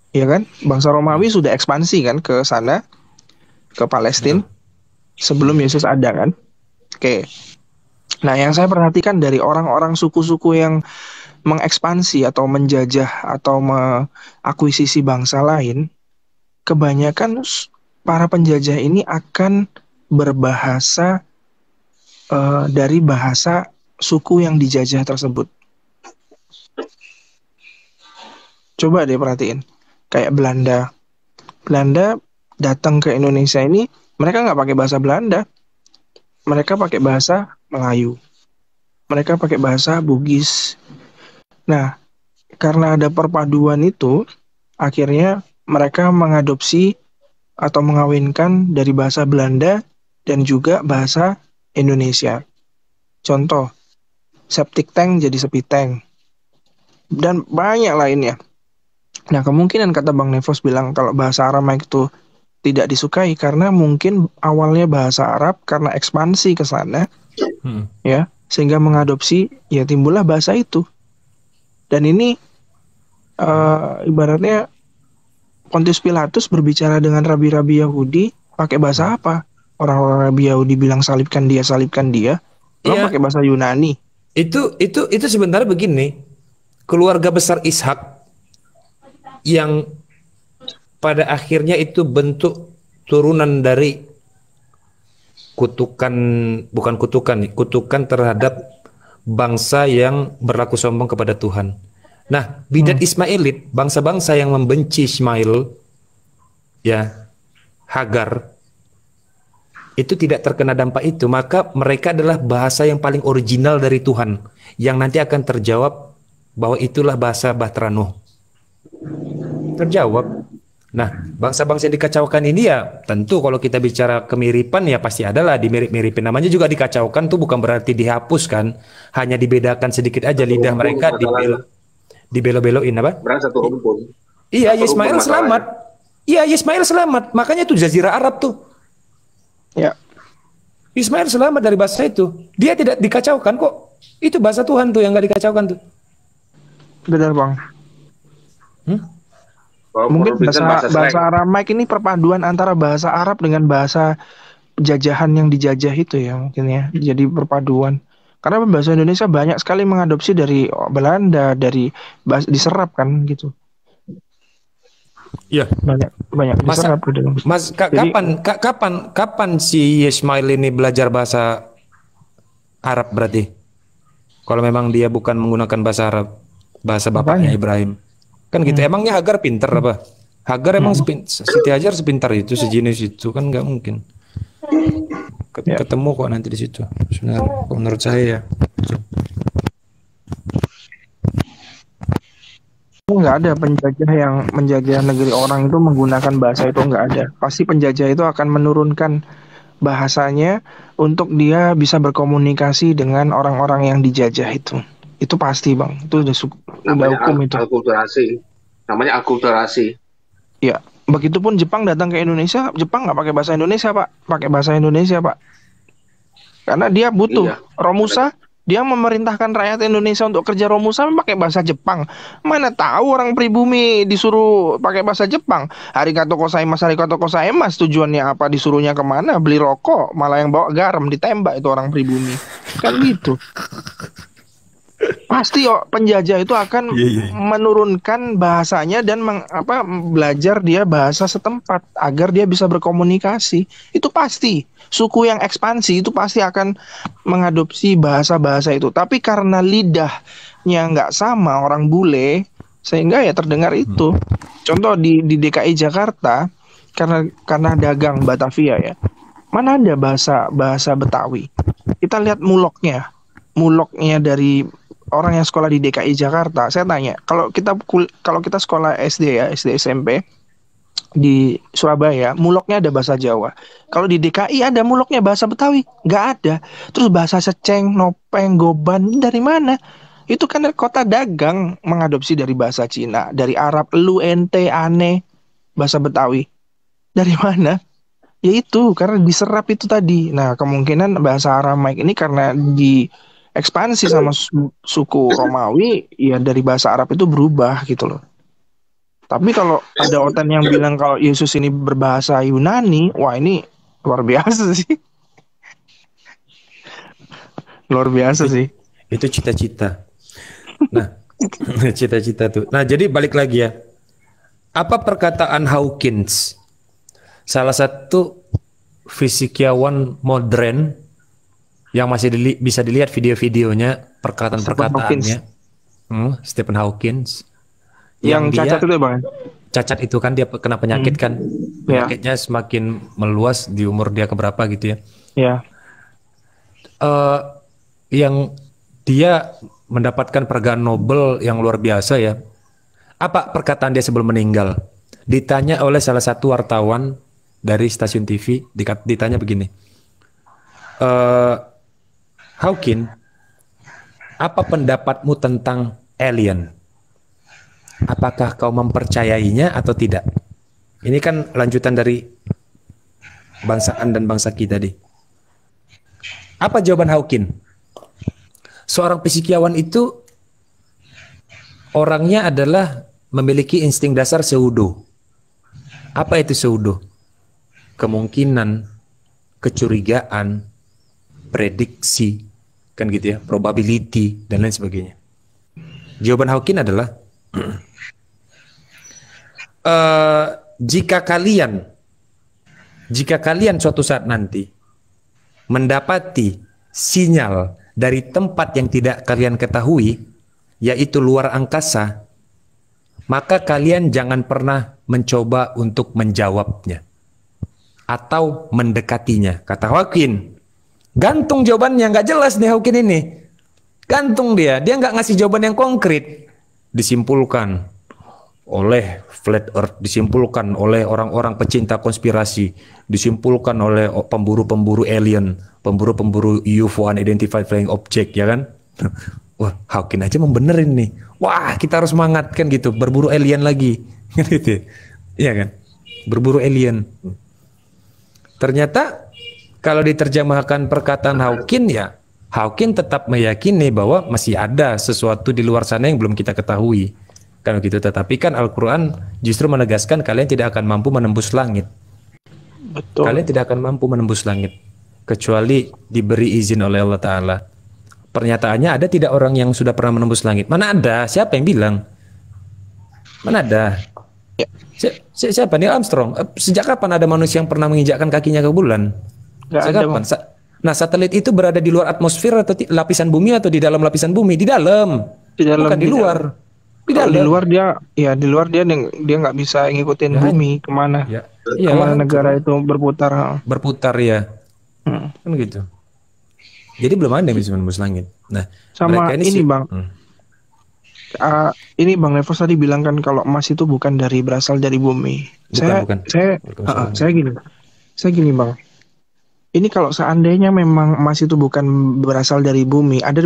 Iya kan? Bangsa Romawi sudah ekspansi kan ke sana, ke Palestina sebelum Yesus ada kan? Oke. Nah, yang saya perhatikan dari orang-orang suku-suku yang mengekspansi atau menjajah atau mengakuisisi bangsa lain, kebanyakan para penjajah ini akan berbahasa dari bahasa suku yang dijajah tersebut. Coba deh perhatiin, kayak Belanda datang ke Indonesia ini, mereka nggak pakai bahasa Belanda, mereka pakai bahasa Melayu, mereka pakai bahasa Bugis. Nah, karena ada perpaduan itu, akhirnya mereka mengadopsi atau mengawinkan dari bahasa Belanda dan juga bahasa Indonesia. Contoh, septic tank jadi sepi tank, dan banyak lainnya. Nah, kemungkinan kata Bang Nevros bilang kalau bahasa Aramaik itu tidak disukai karena mungkin awalnya bahasa Arab karena ekspansi ke sana, ya, sehingga mengadopsi, ya timbullah bahasa itu. Dan ini ibaratnya Pontius Pilatus berbicara dengan rabi-rabi Yahudi pakai bahasa apa? Orang-orang Rabi Yahudi bilang salibkan dia, lo pakai bahasa Yunani. Itu sebenarnya begini, keluarga besar Ishak yang pada akhirnya itu bentuk turunan dari kutukan, bukan kutukan nih, kutukan terhadap bangsa yang berlaku sombong kepada Tuhan. Nah, bidat Ismailit, bangsa-bangsa yang membenci Ismail, ya, Hagar, itu tidak terkena dampak itu, maka mereka adalah bahasa yang paling original dari Tuhan, yang nanti akan terjawab bahwa itulah bahasa Bahtera Nuh. Terjawab. Nah, bangsa-bangsa yang dikacaukan ini ya tentu kalau kita bicara kemiripan ya pasti adalah dimirip-miripin. Namanya juga dikacaukan tuh bukan berarti dihapuskan, hanya dibedakan sedikit aja lidah mereka dibelo-beloin apa? Berarti satu rumpun. Iya, Satu Ismail rumpun selamat. Iya, Ismail selamat. Makanya itu Jazirah Arab tuh. Ya. Ismail selamat dari bahasa itu. Dia tidak dikacaukan kok. Itu bahasa Tuhan tuh yang nggak dikacaukan tuh. Benar, Bang. Mungkin bahasa Aramaik ini perpaduan antara bahasa Arab dengan bahasa jajahan yang dijajah itu ya mungkin ya. Jadi perpaduan. Karena bahasa Indonesia banyak sekali mengadopsi dari Belanda, dari diserap kan gitu. Iya. Banyak diserap. Kapan si Ismail ini belajar bahasa Arab berarti? Kalau memang dia bukan menggunakan bahasa Arab, bahasa bapaknya Ibrahim. Kan gitu. Emangnya Hagar pinter apa? Hagar emang Siti Hajar sepintar itu, sejenis itu kan nggak mungkin. Ketemu kok nanti di situ. Sebenarnya menurut saya ya. Nggak ada penjajah yang menjajah negeri orang itu menggunakan bahasa itu, nggak ada. Pasti penjajah itu akan menurunkan bahasanya untuk dia bisa berkomunikasi dengan orang-orang yang dijajah itu. Itu pasti, Bang. Itu udah hukum itu. Namanya akulturasi. Ya, begitupun Jepang datang ke Indonesia, Jepang nggak pakai bahasa Indonesia, Pak. Pakai bahasa Indonesia, Pak. Karena dia butuh Romusa, dia memerintahkan rakyat Indonesia untuk kerja Romusa pakai bahasa Jepang. Mana tahu orang pribumi disuruh pakai bahasa Jepang. Arigato gozaimasu, tujuannya apa, disuruhnya kemana? Beli rokok, malah yang bawa garam ditembak itu orang pribumi. Kan gitu. Pasti penjajah itu akan menurunkan bahasanya dan belajar dia bahasa setempat agar dia bisa berkomunikasi. Itu pasti. Suku yang ekspansi itu pasti akan mengadopsi bahasa-bahasa itu. Tapi karena lidahnya nggak sama orang bule, sehingga ya terdengar itu. Contoh di DKI Jakarta, karena dagang Batavia ya, mana ada bahasa Betawi. Kita lihat muloknya dari orang yang sekolah di DKI Jakarta. Saya tanya, kalau kita sekolah SD ya, SD SMP di Surabaya, muloknya ada bahasa Jawa. Kalau di DKI ada muloknya bahasa Betawi, nggak ada. Terus bahasa Seceng, Nopeng, Goban dari mana? Itu kan kota dagang mengadopsi dari bahasa Cina, dari Arab, lu, ente, ane, bahasa Betawi. Dari mana? Ya itu karena diserap itu tadi. Nah, kemungkinan bahasa Aramaik ini karena ekspansi sama suku Romawi, ya dari bahasa Arab itu berubah gitu loh. Tapi kalau ada otan yang bilang kalau Yesus ini berbahasa Yunani, wah ini luar biasa sih. Luar biasa sih. Itu cita-cita. Nah, cita-cita tuh. Nah, jadi balik lagi ya. Apa perkataan Hawkins? Salah satu fisikawan modern yang masih bisa dilihat video-videonya, perkataan-perkataannya. Stephen Hawkins. Yang cacat itu Bang? Cacat itu kan dia kena penyakit kan. Penyakitnya semakin meluas di umur dia keberapa gitu ya. Iya. Yang dia mendapatkan penghargaan Nobel yang luar biasa ya. Apa perkataan dia sebelum meninggal? Ditanya oleh salah satu wartawan dari stasiun TV, ditanya begini. Hawkins, apa pendapatmu tentang alien? Apakah kau mempercayainya atau tidak? Ini kan lanjutan dari bangsaan dan bangsa kita tadi. Apa jawaban Hawkins? Seorang fisikawan itu orangnya adalah memiliki insting dasar pseudo. Apa itu pseudo? Kemungkinan, kecurigaan, prediksi, kan gitu ya, probability dan lain sebagainya. Jawaban Hawkins adalah jika kalian suatu saat nanti mendapati sinyal dari tempat yang tidak kalian ketahui, yaitu luar angkasa, maka kalian jangan pernah mencoba untuk menjawabnya atau mendekatinya. Kata Hawkin, gantung jawabannya, nggak jelas nih Hawkin ini. Gantung dia nggak ngasih jawaban yang konkret. Disimpulkan oleh flat earth, disimpulkan oleh orang-orang pecinta konspirasi, disimpulkan oleh pemburu-pemburu alien, pemburu-pemburu UFO unidentified flying object, ya kan? Wah, Hawkin aja membenerin nih. Wah, kita harus semangat kan gitu, berburu alien lagi. Gitu. Iya kan? Berburu alien. Ternyata kalau diterjemahkan perkataan Hawkin, ya Hawkin tetap meyakini bahwa masih ada sesuatu di luar sana yang belum kita ketahui. Kan gitu. Tetapi kan Al-Quran justru menegaskan kalian tidak akan mampu menembus langit. Betul. Kalian tidak akan mampu menembus langit kecuali diberi izin oleh Allah Ta'ala. Pernyataannya, ada tidak orang yang sudah pernah menembus langit? Mana ada? Siapa yang bilang? Mana ada? Siapa? Neil Armstrong? Sejak kapan ada manusia yang pernah menginjakkan kakinya ke bulan? Sejak kapan? Nah, satelit itu berada di luar atmosfer atau lapisan bumi atau di dalam lapisan bumi? Di dalam. Bukan di luar. Di luar dia nggak bisa ngikutin bumi kemana. Kemana negara itu berputar. Berputar ya. Kan gitu. Jadi belum ada yang bisa menembus langit. Nah, sama ini Bang. Ini Bang Levos tadi bilang kan kalau emas itu bukan berasal dari bumi. Saya gini Bang. Ini kalau seandainya memang emas itu bukan berasal dari bumi, ada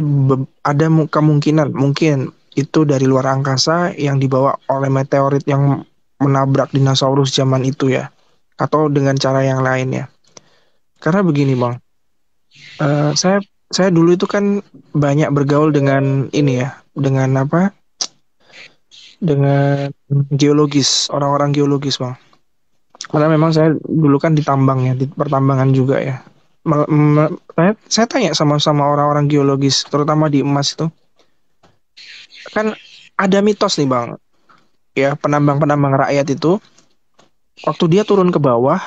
kemungkinan mungkin itu dari luar angkasa yang dibawa oleh meteorit yang menabrak dinosaurus zaman itu ya, atau dengan cara yang lain ya. Karena begini Bang, saya dulu itu kan banyak bergaul dengan ini ya, dengan apa? Dengan geologis, orang-orang geologis Bang. Karena memang saya dulu kan di tambang ya, di pertambangan juga ya. Saya tanya sama orang-orang geologis, terutama di emas itu. Kan ada mitos nih Bang. Ya, penambang-penambang rakyat itu waktu dia turun ke bawah,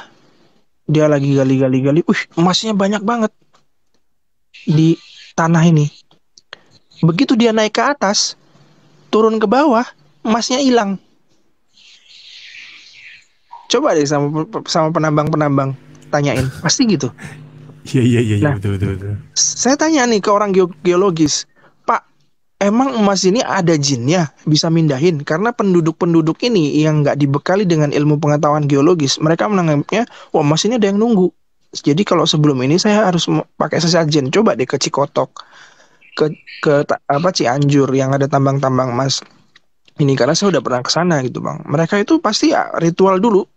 dia lagi gali, emasnya banyak banget di tanah ini. Begitu dia naik ke atas, turun ke bawah, emasnya hilang. Coba deh sama penambang-penambang tanyain, pasti gitu. Iya, Nah, betul. Saya tanya nih ke orang geologis, Pak, emang emas ini ada jinnya bisa mindahin? Karena penduduk-penduduk ini yang nggak dibekali dengan ilmu pengetahuan geologis, mereka menanggapnya, wah emas ini ada yang nunggu. Jadi kalau sebelum ini saya harus pakai sesajen. Coba deh ke Cikotok, ke Cianjur yang ada tambang-tambang emas. Ini karena saya udah pernah ke sana gitu Bang. Mereka itu pasti ya, ritual dulu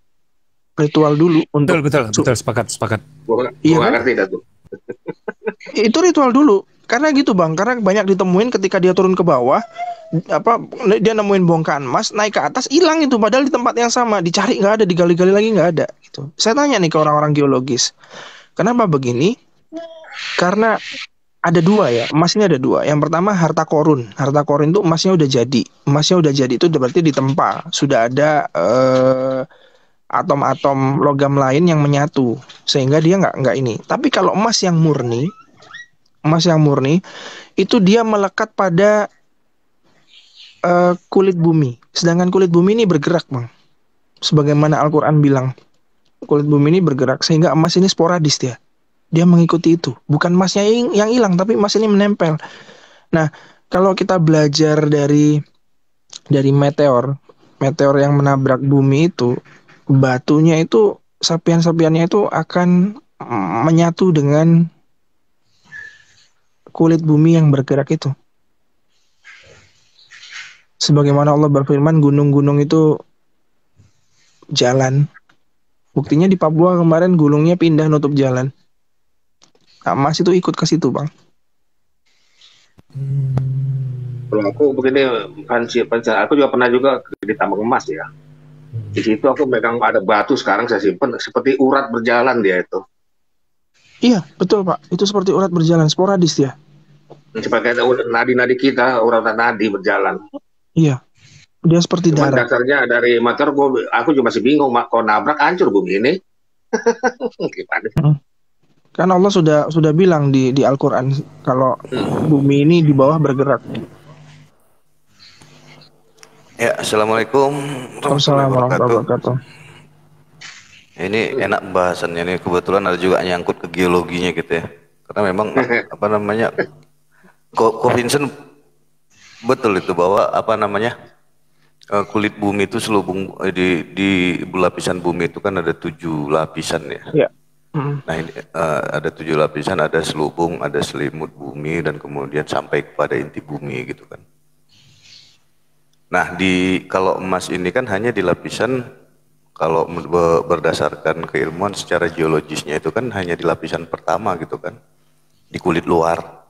untuk betul sepakat. Iya kan? Ngerti dah tuh. Itu ritual dulu. Karena gitu Bang, karena banyak ditemuin ketika dia turun ke bawah, dia nemuin bongkahan emas, naik ke atas hilang itu, padahal di tempat yang sama, dicari nggak ada, digali-gali lagi nggak ada gitu. Saya tanya nih ke orang-orang geologis, kenapa begini? Karena ada dua ya, emas ini ada dua. Yang pertama harta korun itu emasnya udah jadi itu berarti ditempa, sudah ada atom-atom logam lain yang menyatu sehingga dia nggak ini. Tapi kalau emas yang murni itu dia melekat pada kulit bumi. Sedangkan kulit bumi ini bergerak Bang. Sebagaimana Al-Quran bilang, kulit bumi ini bergerak sehingga emas ini sporadis dia mengikuti itu. Bukan emasnya yang hilang, tapi emas ini menempel. Nah, kalau kita belajar dari meteor yang menabrak bumi itu, batunya itu, serpian-serpiannya itu akan menyatu dengan kulit bumi yang bergerak itu. Sebagaimana Allah berfirman, gunung-gunung itu jalan. Buktinya di Papua kemarin gunungnya pindah nutup jalan. Nah, emas itu ikut ke situ Bang. Kalau aku begini, aku juga pernah di tambang emas ya. Di situ aku megang ada batu, sekarang saya simpan seperti urat berjalan dia itu. Iya, betul Pak. Itu seperti urat berjalan, sporadis dia. Seperti nadi-nadi kita, urat nadi berjalan. Iya. Dia seperti Cuman darat. dasarnya dari motor, aku juga masih bingung, Mak. Kalau nabrak hancur bumi ini. Gimana? Kan Allah sudah bilang di Al-Qur'an kalau bumi ini di bawah bergerak. Ya, assalamualaikum warahmatullahi Wassalamualaikum warahmatullahi wabarakatuh. wabarakatuh. Ini enak bahasannya nih. Kebetulan ada juga nyangkut ke geologinya gitu ya. Karena memang apa namanya, Ko Vincent betul itu bahwa apa namanya, kulit bumi itu selubung di lapisan bumi itu kan ada 7 lapisan ya. Ya. Nah ini ada 7 lapisan, ada selubung, ada selimut bumi, dan kemudian sampai kepada inti bumi gitu kan. Nah kalau emas ini kan hanya di lapisan, kalau berdasarkan keilmuan secara geologisnya itu kan hanya di lapisan pertama gitu kan, di kulit luar.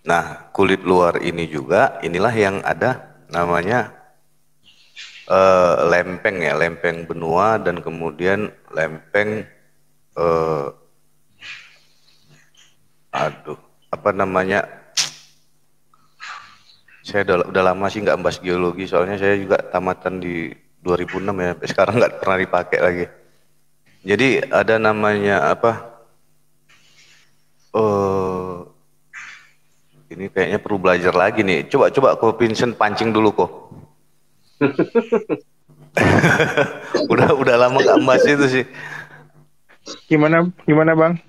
Nah kulit luar ini juga, inilah yang ada namanya lempeng ya, lempeng benua, dan kemudian lempeng apa namanya, saya udah lama sih nggak bahas geologi, soalnya saya juga tamatan di 2006 ya, sampai sekarang nggak pernah dipakai lagi. Jadi ada namanya apa, ini kayaknya perlu belajar lagi nih. Coba Ko Vincent pancing dulu kok. udah lama nggak bahas itu sih. Gimana Bang?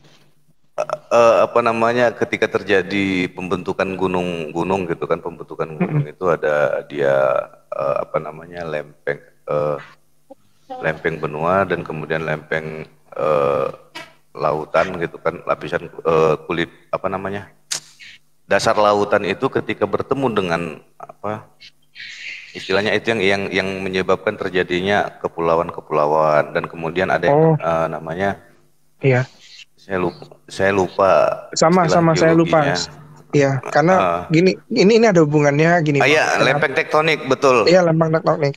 Apa namanya, ketika terjadi pembentukan gunung gitu kan, pembentukan gunung itu ada dia apa namanya, lempeng benua, dan kemudian lempeng lautan gitu kan, lapisan kulit apa namanya, dasar lautan itu ketika bertemu dengan apa istilahnya itu yang menyebabkan terjadinya kepulauan-kepulauan, dan kemudian ada yang namanya, iya, saya lupa sama saya lupa. Iya, karena gini, ini ada hubungannya gini. Iya, lempeng tektonik, betul. Iya, lempeng tektonik.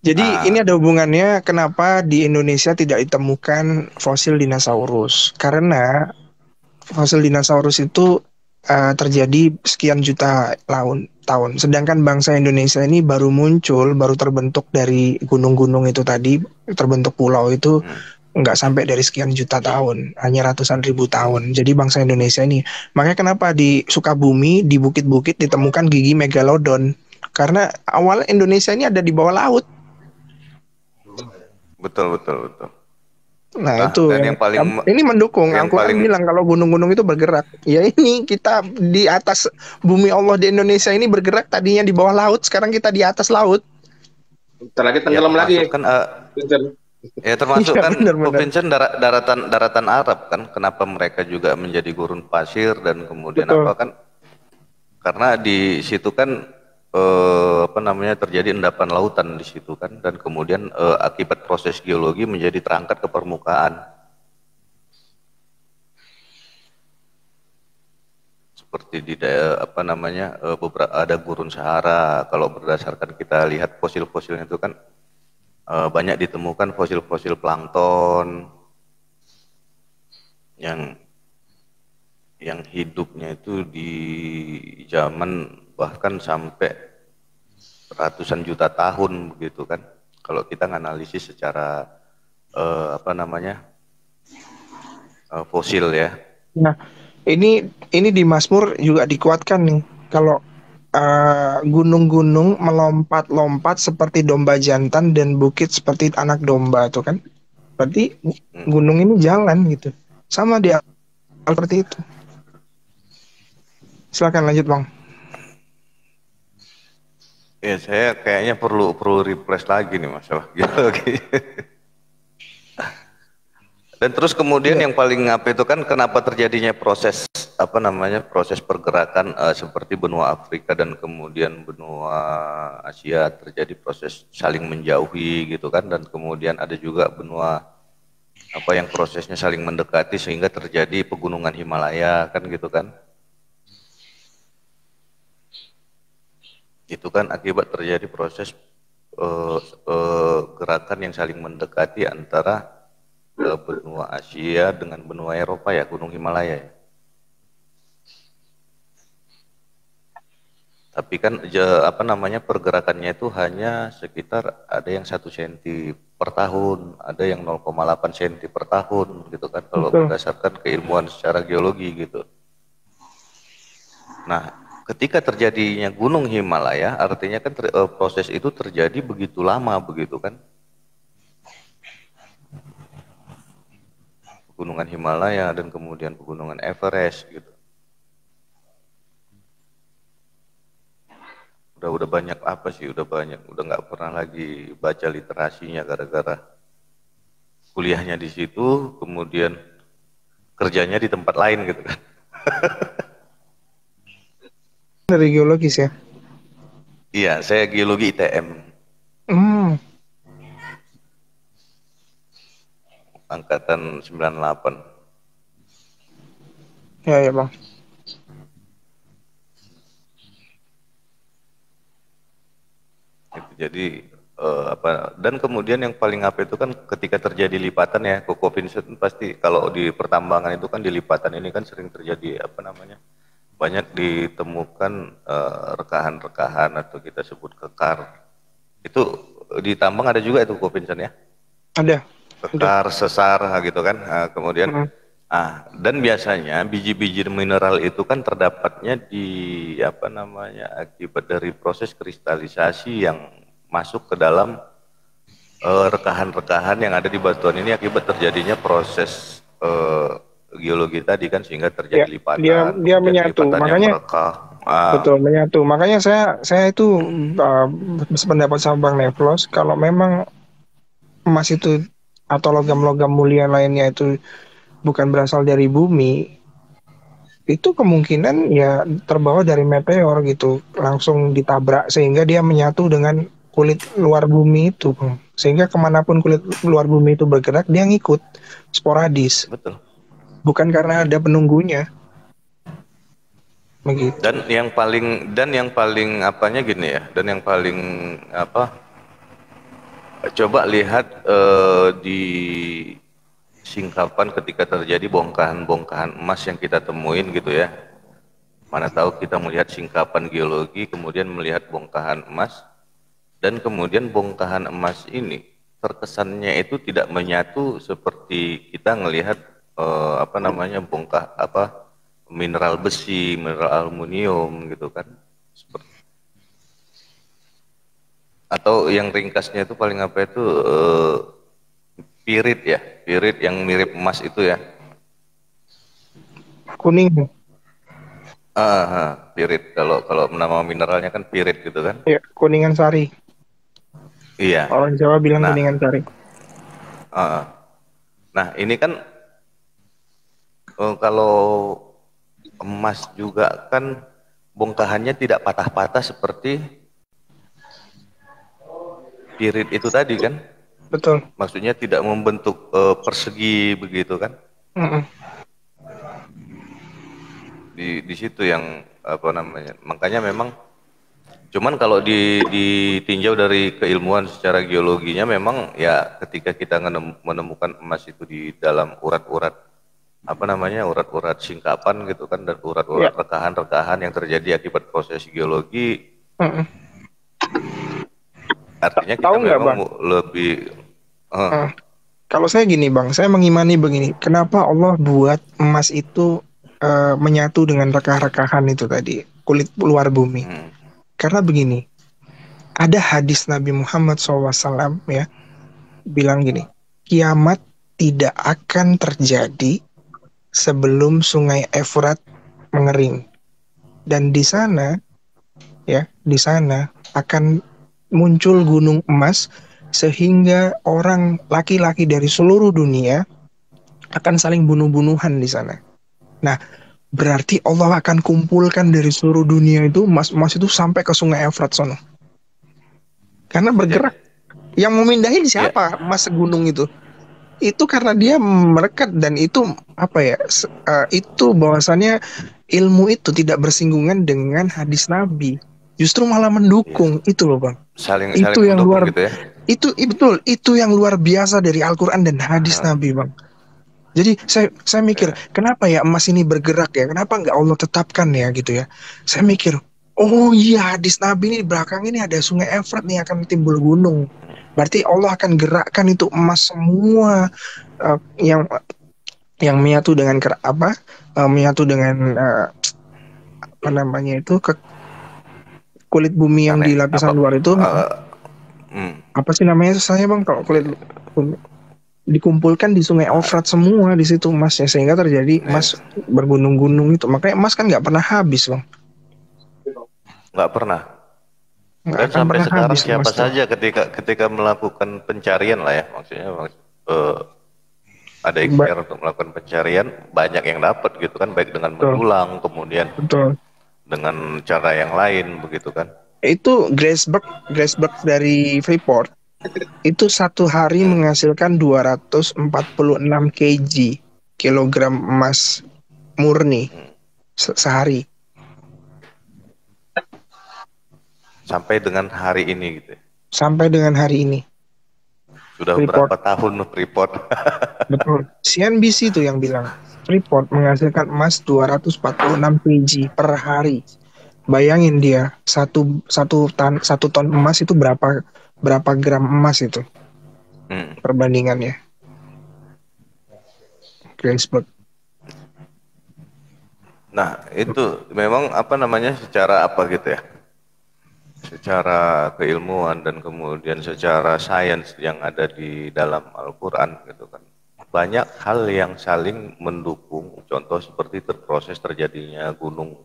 Jadi ini ada hubungannya kenapa di Indonesia tidak ditemukan fosil dinosaurus. Karena fosil dinosaurus itu terjadi sekian juta tahun. Sedangkan bangsa Indonesia ini baru muncul, baru terbentuk dari gunung-gunung itu tadi, terbentuk pulau itu nggak sampai dari sekian juta tahun, hanya ratusan ribu tahun. Jadi bangsa Indonesia ini, makanya kenapa di Sukabumi, di bukit-bukit ditemukan gigi megalodon, karena awal Indonesia ini ada di bawah laut. Betul. Nah itu dan yang paling ini mendukung. Al-Quran bilang kalau gunung-gunung itu bergerak. Ya ini kita di atas bumi Allah di Indonesia ini bergerak, tadinya di bawah laut, sekarang kita di atas laut. Lagi tenggelam lagi kan. Ya termasuk kan Vincent daratan Arab kan, kenapa mereka juga menjadi gurun pasir, dan kemudian apa kan, karena di situ kan apa namanya, terjadi endapan lautan di situ kan, dan kemudian akibat proses geologi menjadi terangkat ke permukaan. Seperti di apa namanya, beberapa ada gurun Sahara, kalau berdasarkan kita lihat fosil-fosilnya itu kan banyak ditemukan fosil-fosil plankton yang hidupnya itu di zaman bahkan sampai ratusan juta tahun begitu kan, kalau kita nganalisis secara apa namanya, fosil ya. Nah ini di Mazmur juga dikuatkan nih, kalau gunung-gunung melompat-lompat seperti domba jantan dan bukit seperti anak domba, tuh kan berarti gunung ini jalan gitu, sama dia seperti itu. Silakan lanjut Bang. Ya saya kayaknya perlu refresh lagi nih masalah geologi. Dan terus kemudian yang paling apa itu kan, kenapa terjadinya proses apa namanya, proses pergerakan seperti benua Afrika dan kemudian benua Asia terjadi proses saling menjauhi gitu kan, dan kemudian ada juga benua apa yang prosesnya saling mendekati sehingga terjadi pegunungan Himalaya kan gitu kan. Itu kan akibat terjadi proses gerakan yang saling mendekati antara benua Asia dengan benua Eropa ya, Gunung Himalaya ya. Tapi kan apa namanya pergerakannya itu hanya sekitar ada yang 1 cm per tahun, ada yang 0,8 cm per tahun gitu kan kalau Betul. berdasarkan keilmuan secara geologi gitu. Nah, ketika terjadinya Gunung Himalaya, artinya kan proses itu terjadi begitu lama begitu kan? Pegunungan Himalaya dan kemudian pegunungan Everest gitu. Udah banyak apa sih? Udah banyak. Udah nggak pernah lagi baca literasinya gara-gara kuliahnya di situ, kemudian kerjanya di tempat lain gitu kan. Dari geologis ya. Iya, saya geologi ITM. Angkatan 98. Ya Bang. Itu jadi apa dan kemudian yang paling apa itu kan ketika terjadi lipatan ya, Koko Vincent pasti kalau di pertambangan itu kan di lipatan ini kan sering terjadi apa namanya? Banyak ditemukan rekahan-rekahan atau kita sebut kekar. Itu di tambang ada juga itu Koko Vincent ya? Ada. Kekar, sesar gitu kan. Kemudian dan biasanya biji-biji mineral itu kan terdapatnya di apa namanya akibat dari proses kristalisasi yang masuk ke dalam rekahan-rekahan yang ada di batuan ini akibat terjadinya proses geologi tadi kan sehingga terjadi lipatan. Dia menyatu, makanya betul menyatu. Makanya saya itu berpendapat sama Bang Nevlos kalau memang emas itu atau logam-logam mulia lainnya itu bukan berasal dari bumi, itu kemungkinan ya terbawa dari meteor gitu, langsung ditabrak sehingga dia menyatu dengan kulit luar bumi itu, sehingga kemanapun kulit luar bumi itu bergerak dia ngikut sporadis. Betul. Bukan karena ada penunggunya. Begitu. Dan yang paling apanya gini ya, dan yang paling apa? Coba lihat di singkapan ketika terjadi bongkahan-bongkahan emas yang kita temuin gitu ya. Mana tahu kita melihat singkapan geologi, kemudian melihat bongkahan emas, dan kemudian bongkahan emas ini terkesannya itu tidak menyatu seperti kita melihat apa namanya mineral besi, mineral aluminium gitu kan. Atau yang ringkasnya itu paling apa itu pirit ya, pirit yang mirip emas itu ya. Kuning. Pirit. Kalau nama mineralnya kan pirit gitu kan. Iya, Kuningan Sari. Iya. Orang Jawa bilang Kuningan Sari. Nah ini kan kalau emas juga kan bongkahannya tidak patah-patah seperti pirit itu tadi kan. Betul. Maksudnya tidak membentuk persegi begitu kan? Di situ yang apa namanya? Makanya memang, cuman kalau ditinjau dari keilmuan secara geologinya memang ya ketika kita menemukan emas itu di dalam urat-urat apa namanya urat-urat singkapan gitu kan dan urat-urat rekahan-rekahan yang terjadi akibat proses geologi. Artinya kita memang lebih kalau saya gini Bang, saya mengimani begini, kenapa Allah buat emas itu menyatu dengan rekah-rekahan itu tadi, kulit luar bumi. Karena begini, ada hadis Nabi Muhammad SAW ya, bilang gini, kiamat tidak akan terjadi sebelum sungai Efrat mengering. Dan di sana ya, di sana akan muncul gunung emas sehingga orang laki-laki dari seluruh dunia akan saling bunuh-bunuhan di sana. Nah, berarti Allah akan kumpulkan dari seluruh dunia itu emas-emas itu sampai ke sungai Efrat sono. Karena bergerak. Yang memindahin siapa? Emas gunung itu. Itu karena dia merekat dan itu apa ya? Itu bahwasannya ilmu itu tidak bersinggungan dengan hadis Nabi. Justru malah mendukung itu loh Bang. Itu yang luar gitu ya? Itu betul, itu yang luar biasa dari Al-Qur'an dan hadis Nabi Bang. Jadi saya mikir kenapa ya emas ini bergerak ya? Kenapa nggak Allah tetapkan ya gitu ya? Saya mikir Oh iya, hadis Nabi ini di belakang ini ada sungai Efrat nih akan timbul gunung. Berarti Allah akan gerakkan itu emas semua, yang menyatu dengan menyatu dengan apa namanya itu ke kulit bumi yang di lapisan luar itu. Apa sih namanya saya bang kalau kulit bumi dikumpulkan di sungai Efrat semua di situ emasnya, sehingga terjadi emas bergunung-gunung itu. Makanya emas kan nggak pernah habis bang. Nggak pernah. Nggak Dan akan sampai pernah sekarang habis siapa emas tuh. saja ketika melakukan pencarian lah ya, maksudnya ada ikhtiar untuk melakukan pencarian, banyak yang dapat gitu kan, baik dengan mendulang kemudian dengan cara yang lain begitu kan. Itu Graceberg dari Freeport itu satu hari menghasilkan 246 kilogram emas murni sehari. Sampai dengan hari ini gitu. Sampai dengan hari ini. Sudah Freeport. berapa tahun Freeport? Betul. CNBC itu yang bilang Freeport menghasilkan emas 246 kg per hari. Bayangin dia satu ton emas itu berapa gram emas itu perbandingannya. Graceberg. Nah itu memang apa namanya secara apa gitu ya, secara keilmuan dan kemudian secara sains yang ada di dalam Al-Quran gitu kan, banyak hal yang saling mendukung. Contoh seperti proses terjadinya gunung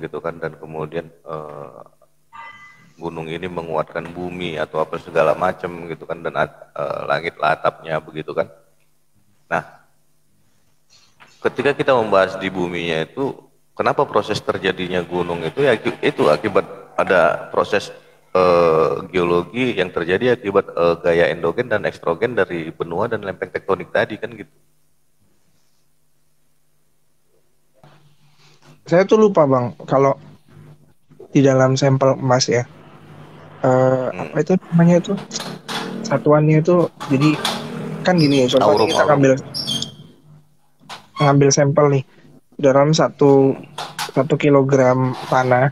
gitu kan, dan kemudian gunung ini menguatkan bumi atau apa segala macam gitu kan, dan langit atapnya begitu kan. Nah ketika kita membahas di buminya itu, kenapa proses terjadinya gunung itu ya itu akibat ada proses geologi yang terjadi akibat gaya endogen dan ekstrogen dari benua dan lempeng tektonik tadi kan gitu. Saya tuh lupa bang kalau di dalam sampel emas ya, apa itu namanya itu satuannya itu, jadi kan gini ya, contohnya kita ngambil sampel nih dalam satu kilogram tanah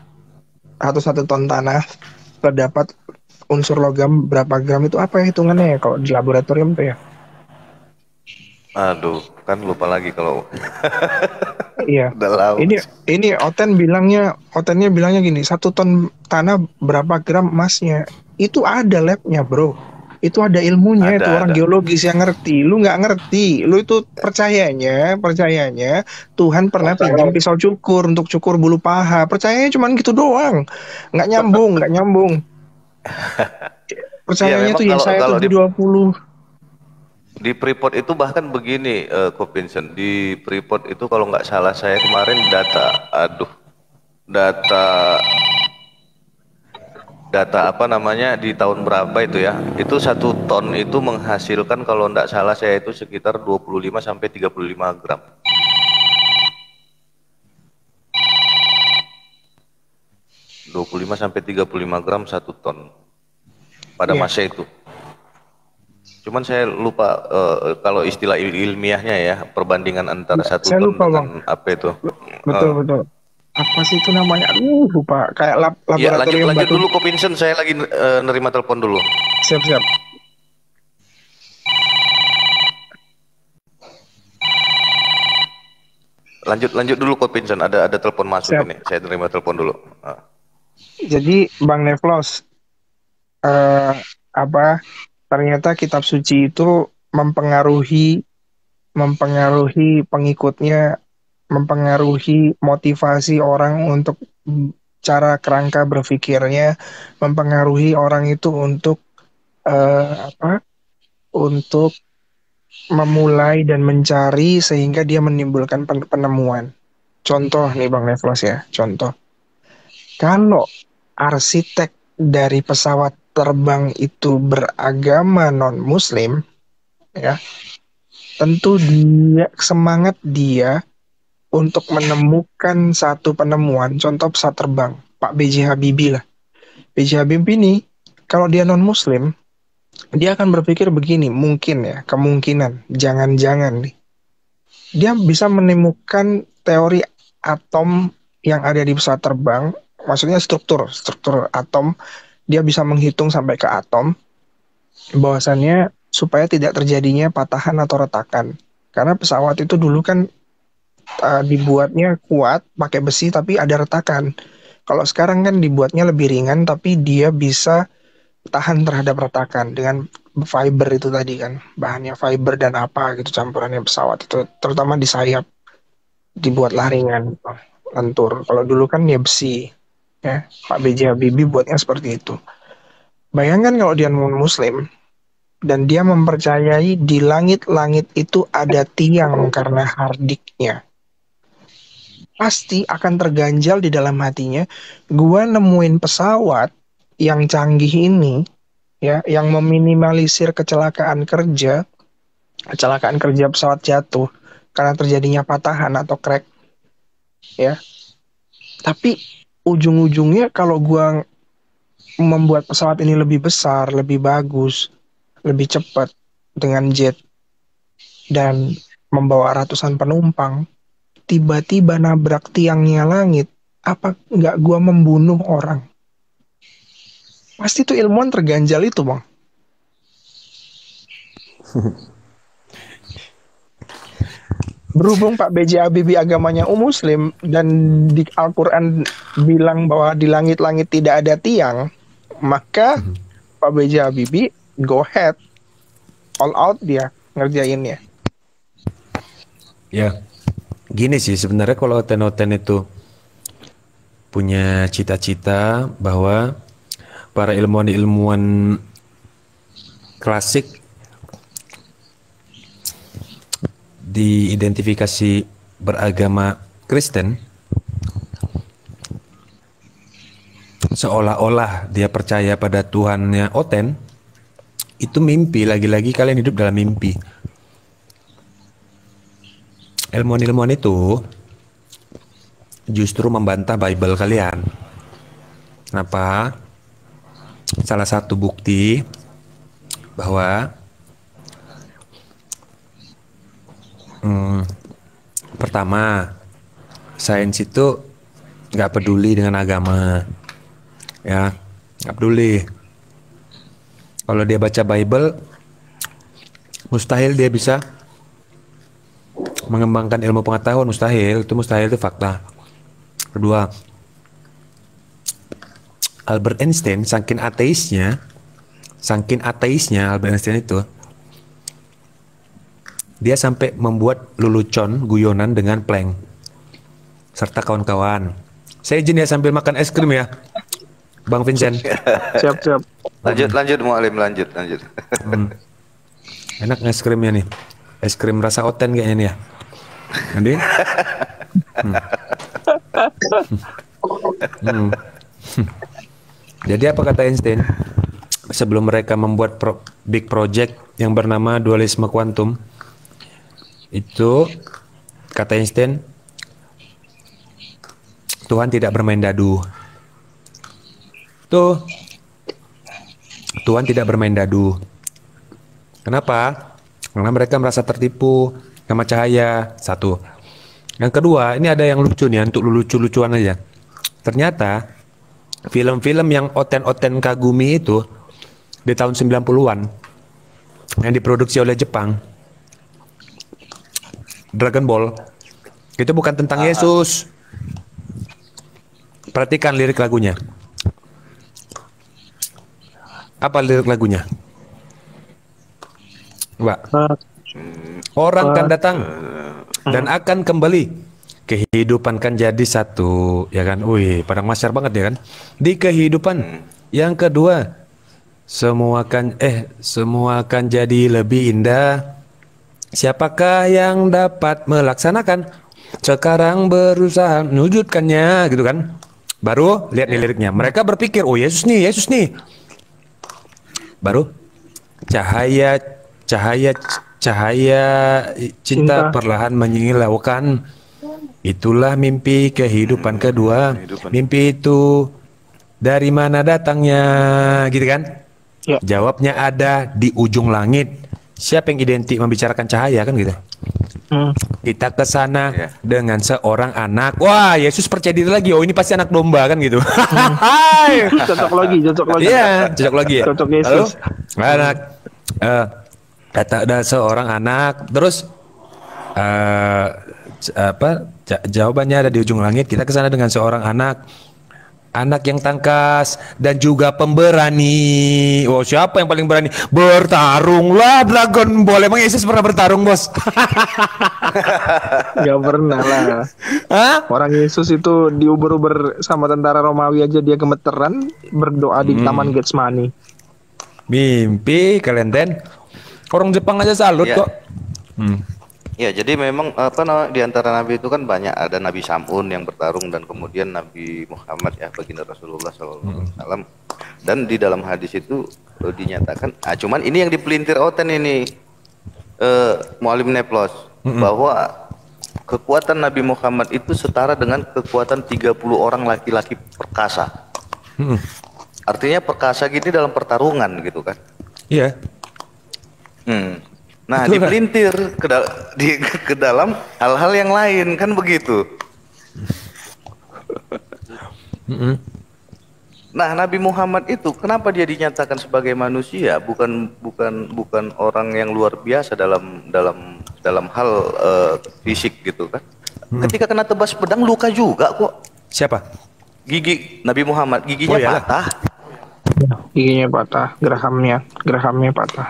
atau 1 ton tanah, terdapat unsur logam berapa gram, itu apa ya hitungannya ya kalau di laboratorium tuh ya? Aduh, kan lupa lagi kalau iya. Ini Otennya bilangnya gini, 1 ton tanah berapa gram emasnya? Itu ada labnya bro. Itu ada ilmunya, itu orang geologis yang ngerti. Lu nggak ngerti, lu itu percayanya Tuhan pernah pinjam pisau cukur untuk cukur bulu paha. Percayanya cuman gitu doang, nggak nyambung. Percayanya tuh Yesaya 7:20. Di Freeport itu bahkan begini, Ko Vincent, di Freeport itu kalau nggak salah saya kemarin data apa namanya di tahun berapa itu ya, itu 1 ton itu menghasilkan kalau nggak salah saya itu sekitar 25 sampai 35 gram. sampai 35 gram 1 ton pada masa itu. Cuman saya lupa kalau istilah ilmiahnya ya, perbandingan antara 1 ton dengan apa itu. Betul. Apa sih itu namanya? Lupa. Kayak laboratorium. Lanjut dulu Ko Vincent, saya lagi nerima telepon dulu. Siap. Lanjut dulu Ko Vincent, ada telepon masuk. Siap. Ini. Saya nerima telepon dulu. Jadi Bang Nevlos, ternyata kitab suci itu mempengaruhi pengikutnya, mempengaruhi motivasi orang untuk cara kerangka berpikirnya, mempengaruhi orang itu untuk untuk memulai dan mencari sehingga dia menimbulkan penemuan. Contoh nih Bang Nevlos ya, contoh. Kalau arsitek dari pesawat terbang itu beragama non-muslim ya, tentu semangat dia untuk menemukan satu penemuan, contoh pesawat terbang, Pak B.J. Habibie lah. B.J. Habibie ini, kalau dia non-muslim, dia akan berpikir begini, mungkin ya, kemungkinan, jangan-jangan nih, dia bisa menemukan teori atom yang ada di pesawat terbang, maksudnya struktur atom, dia bisa menghitung sampai ke atom, bahwasannya supaya tidak terjadinya patahan atau retakan. Karena pesawat itu dulu kan dibuatnya kuat pakai besi tapi ada retakan. Kalau sekarang kan dibuatnya lebih ringan tapi dia bisa tahan terhadap retakan dengan fiber itu tadi kan, bahannya fiber dan apa gitu campurannya pesawat itu, terutama di sayap dibuatlah ringan, lentur. Kalau dulu kan ya besi, ya Pak B.J. Habibie buatnya seperti itu. Bayangkan kalau dia non muslim dan dia mempercayai di langit-langit itu ada tiang karena hardiknya, pasti akan terganjal di dalam hatinya, gua nemuin pesawat yang canggih ini, ya, yang meminimalisir kecelakaan kerja pesawat jatuh karena terjadinya patahan atau crack, ya. Tapi ujung-ujungnya kalau gua membuat pesawat ini lebih besar, lebih bagus, lebih cepat dengan jet dan membawa ratusan penumpang, tiba-tiba nabrak tiangnya langit, apa nggak gua membunuh orang? Pasti tuh ilmuwan terganjal itu, Bang. Berhubung Pak B.J. Habibie agamanya muslim dan di Al-Quran bilang bahwa di langit-langit tidak ada tiang, maka Pak B.J. Habibie go ahead, all out dia ngerjainnya. Ya, gini sih sebenarnya kalau Oten-Oten itu punya cita-cita bahwa para ilmuwan-ilmuwan klasik diidentifikasi beragama Kristen, seolah-olah dia percaya pada Tuhannya Oten, itu mimpi. Lagi-lagi kalian hidup dalam mimpi. Ilmuwan-ilmuwan itu justru membantah Bible kalian. Kenapa? Salah satu bukti bahwa pertama, sains itu nggak peduli dengan agama, ya, nggak peduli. Kalau dia baca Bible, mustahil dia bisa mengembangkan ilmu pengetahuan, mustahil itu fakta. Kedua, Albert Einstein saking ateisnya Albert Einstein itu, dia sampai membuat lelucon guyonan dengan Planck serta kawan-kawan. Saya izin ya sambil makan es krim ya, Bang Vincent. Siap. Lanjut Mualim, lanjut. Enak es krimnya nih, es krim rasa Oten kayaknya nih ya. Nanti. Jadi apa kata Einstein? Sebelum mereka membuat big project yang bernama dualisme kuantum, itu kata Einstein, Tuhan tidak bermain dadu. Tuhan tidak bermain dadu. Kenapa? Karena mereka merasa tertipu sama cahaya. Satu. Yang kedua, ini ada yang lucu nih, untuk lucu-lucuan aja. Ternyata film-film yang Oten-Oten kagumi itu di tahun 90-an yang diproduksi oleh Jepang, Dragon Ball, itu bukan tentang Yesus. Perhatikan lirik lagunya. Apa lirik lagunya? Mbak. Orang kan datang dan akan kembali. Kehidupan kan jadi satu, ya kan? Wih, padang masyar banget ya kan? Di kehidupan. Yang kedua, semua akan jadi lebih indah. Siapakah yang dapat melaksanakan? Sekarang berusaha mewujudkannya, gitu kan? Baru lihat nih liriknya. Mereka berpikir, oh Yesus nih. Baru cahaya cinta perlahan menyilaukan. Itulah mimpi kehidupan kedua. Mimpi itu dari mana datangnya, gitu kan? Ya. Jawabnya ada di ujung langit. Siapa yang identik membicarakan cahaya kan gitu? Kita ke sana Iya. dengan seorang anak. Wah, Yesus percaya diri lagi. Oh, ini pasti anak domba kan gitu. Cocok lagi. Iya, cocok lagi ya. Cocok Lalu Yesus. anak ada seorang anak, terus jawabannya ada di ujung langit. Kita ke sana dengan seorang anak yang tangkas dan juga pemberani. Oh, siapa yang paling berani? Bertarunglah Dragon Ball. Emang Yesus pernah bertarung, Bos? Gak pernah lah. Hah? Orang Yesus itu diuber-uber sama tentara Romawi aja dia gemeteran berdoa di Taman Getsemani. Mimpi kalian, Den. Orang Jepang aja salut Iya. kok. Ya, jadi memang di antara nabi itu kan banyak, ada Nabi Sam'un yang bertarung dan kemudian Nabi Muhammad ya baginda Rasulullah SAW. Dan di dalam hadis itu dinyatakan, cuman ini yang dipelintir Oten ini Mualim Neplos bahwa kekuatan Nabi Muhammad itu setara dengan kekuatan 30 orang laki-laki perkasa. Artinya perkasa gini dalam pertarungan gitu kan. Iya. Nah, Betul, dipelintir ke dalam hal-hal yang lain kan begitu. Nah, Nabi Muhammad itu kenapa dia dinyatakan sebagai manusia, bukan orang yang luar biasa dalam hal fisik gitu kan? Ketika kena tebas pedang luka juga kok. Siapa? Gigi Nabi Muhammad giginya Oh, ya? patah. Giginya patah, gerahamnya patah.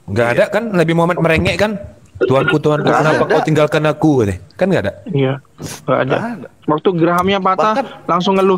Nggak ada kan Nabi Muhammad merengek kan? Tuanku, kenapa kau tinggalkan aku? Kan nggak ada. Iya, nggak ada. Waktu gerahamnya patah, langsung ngeluh.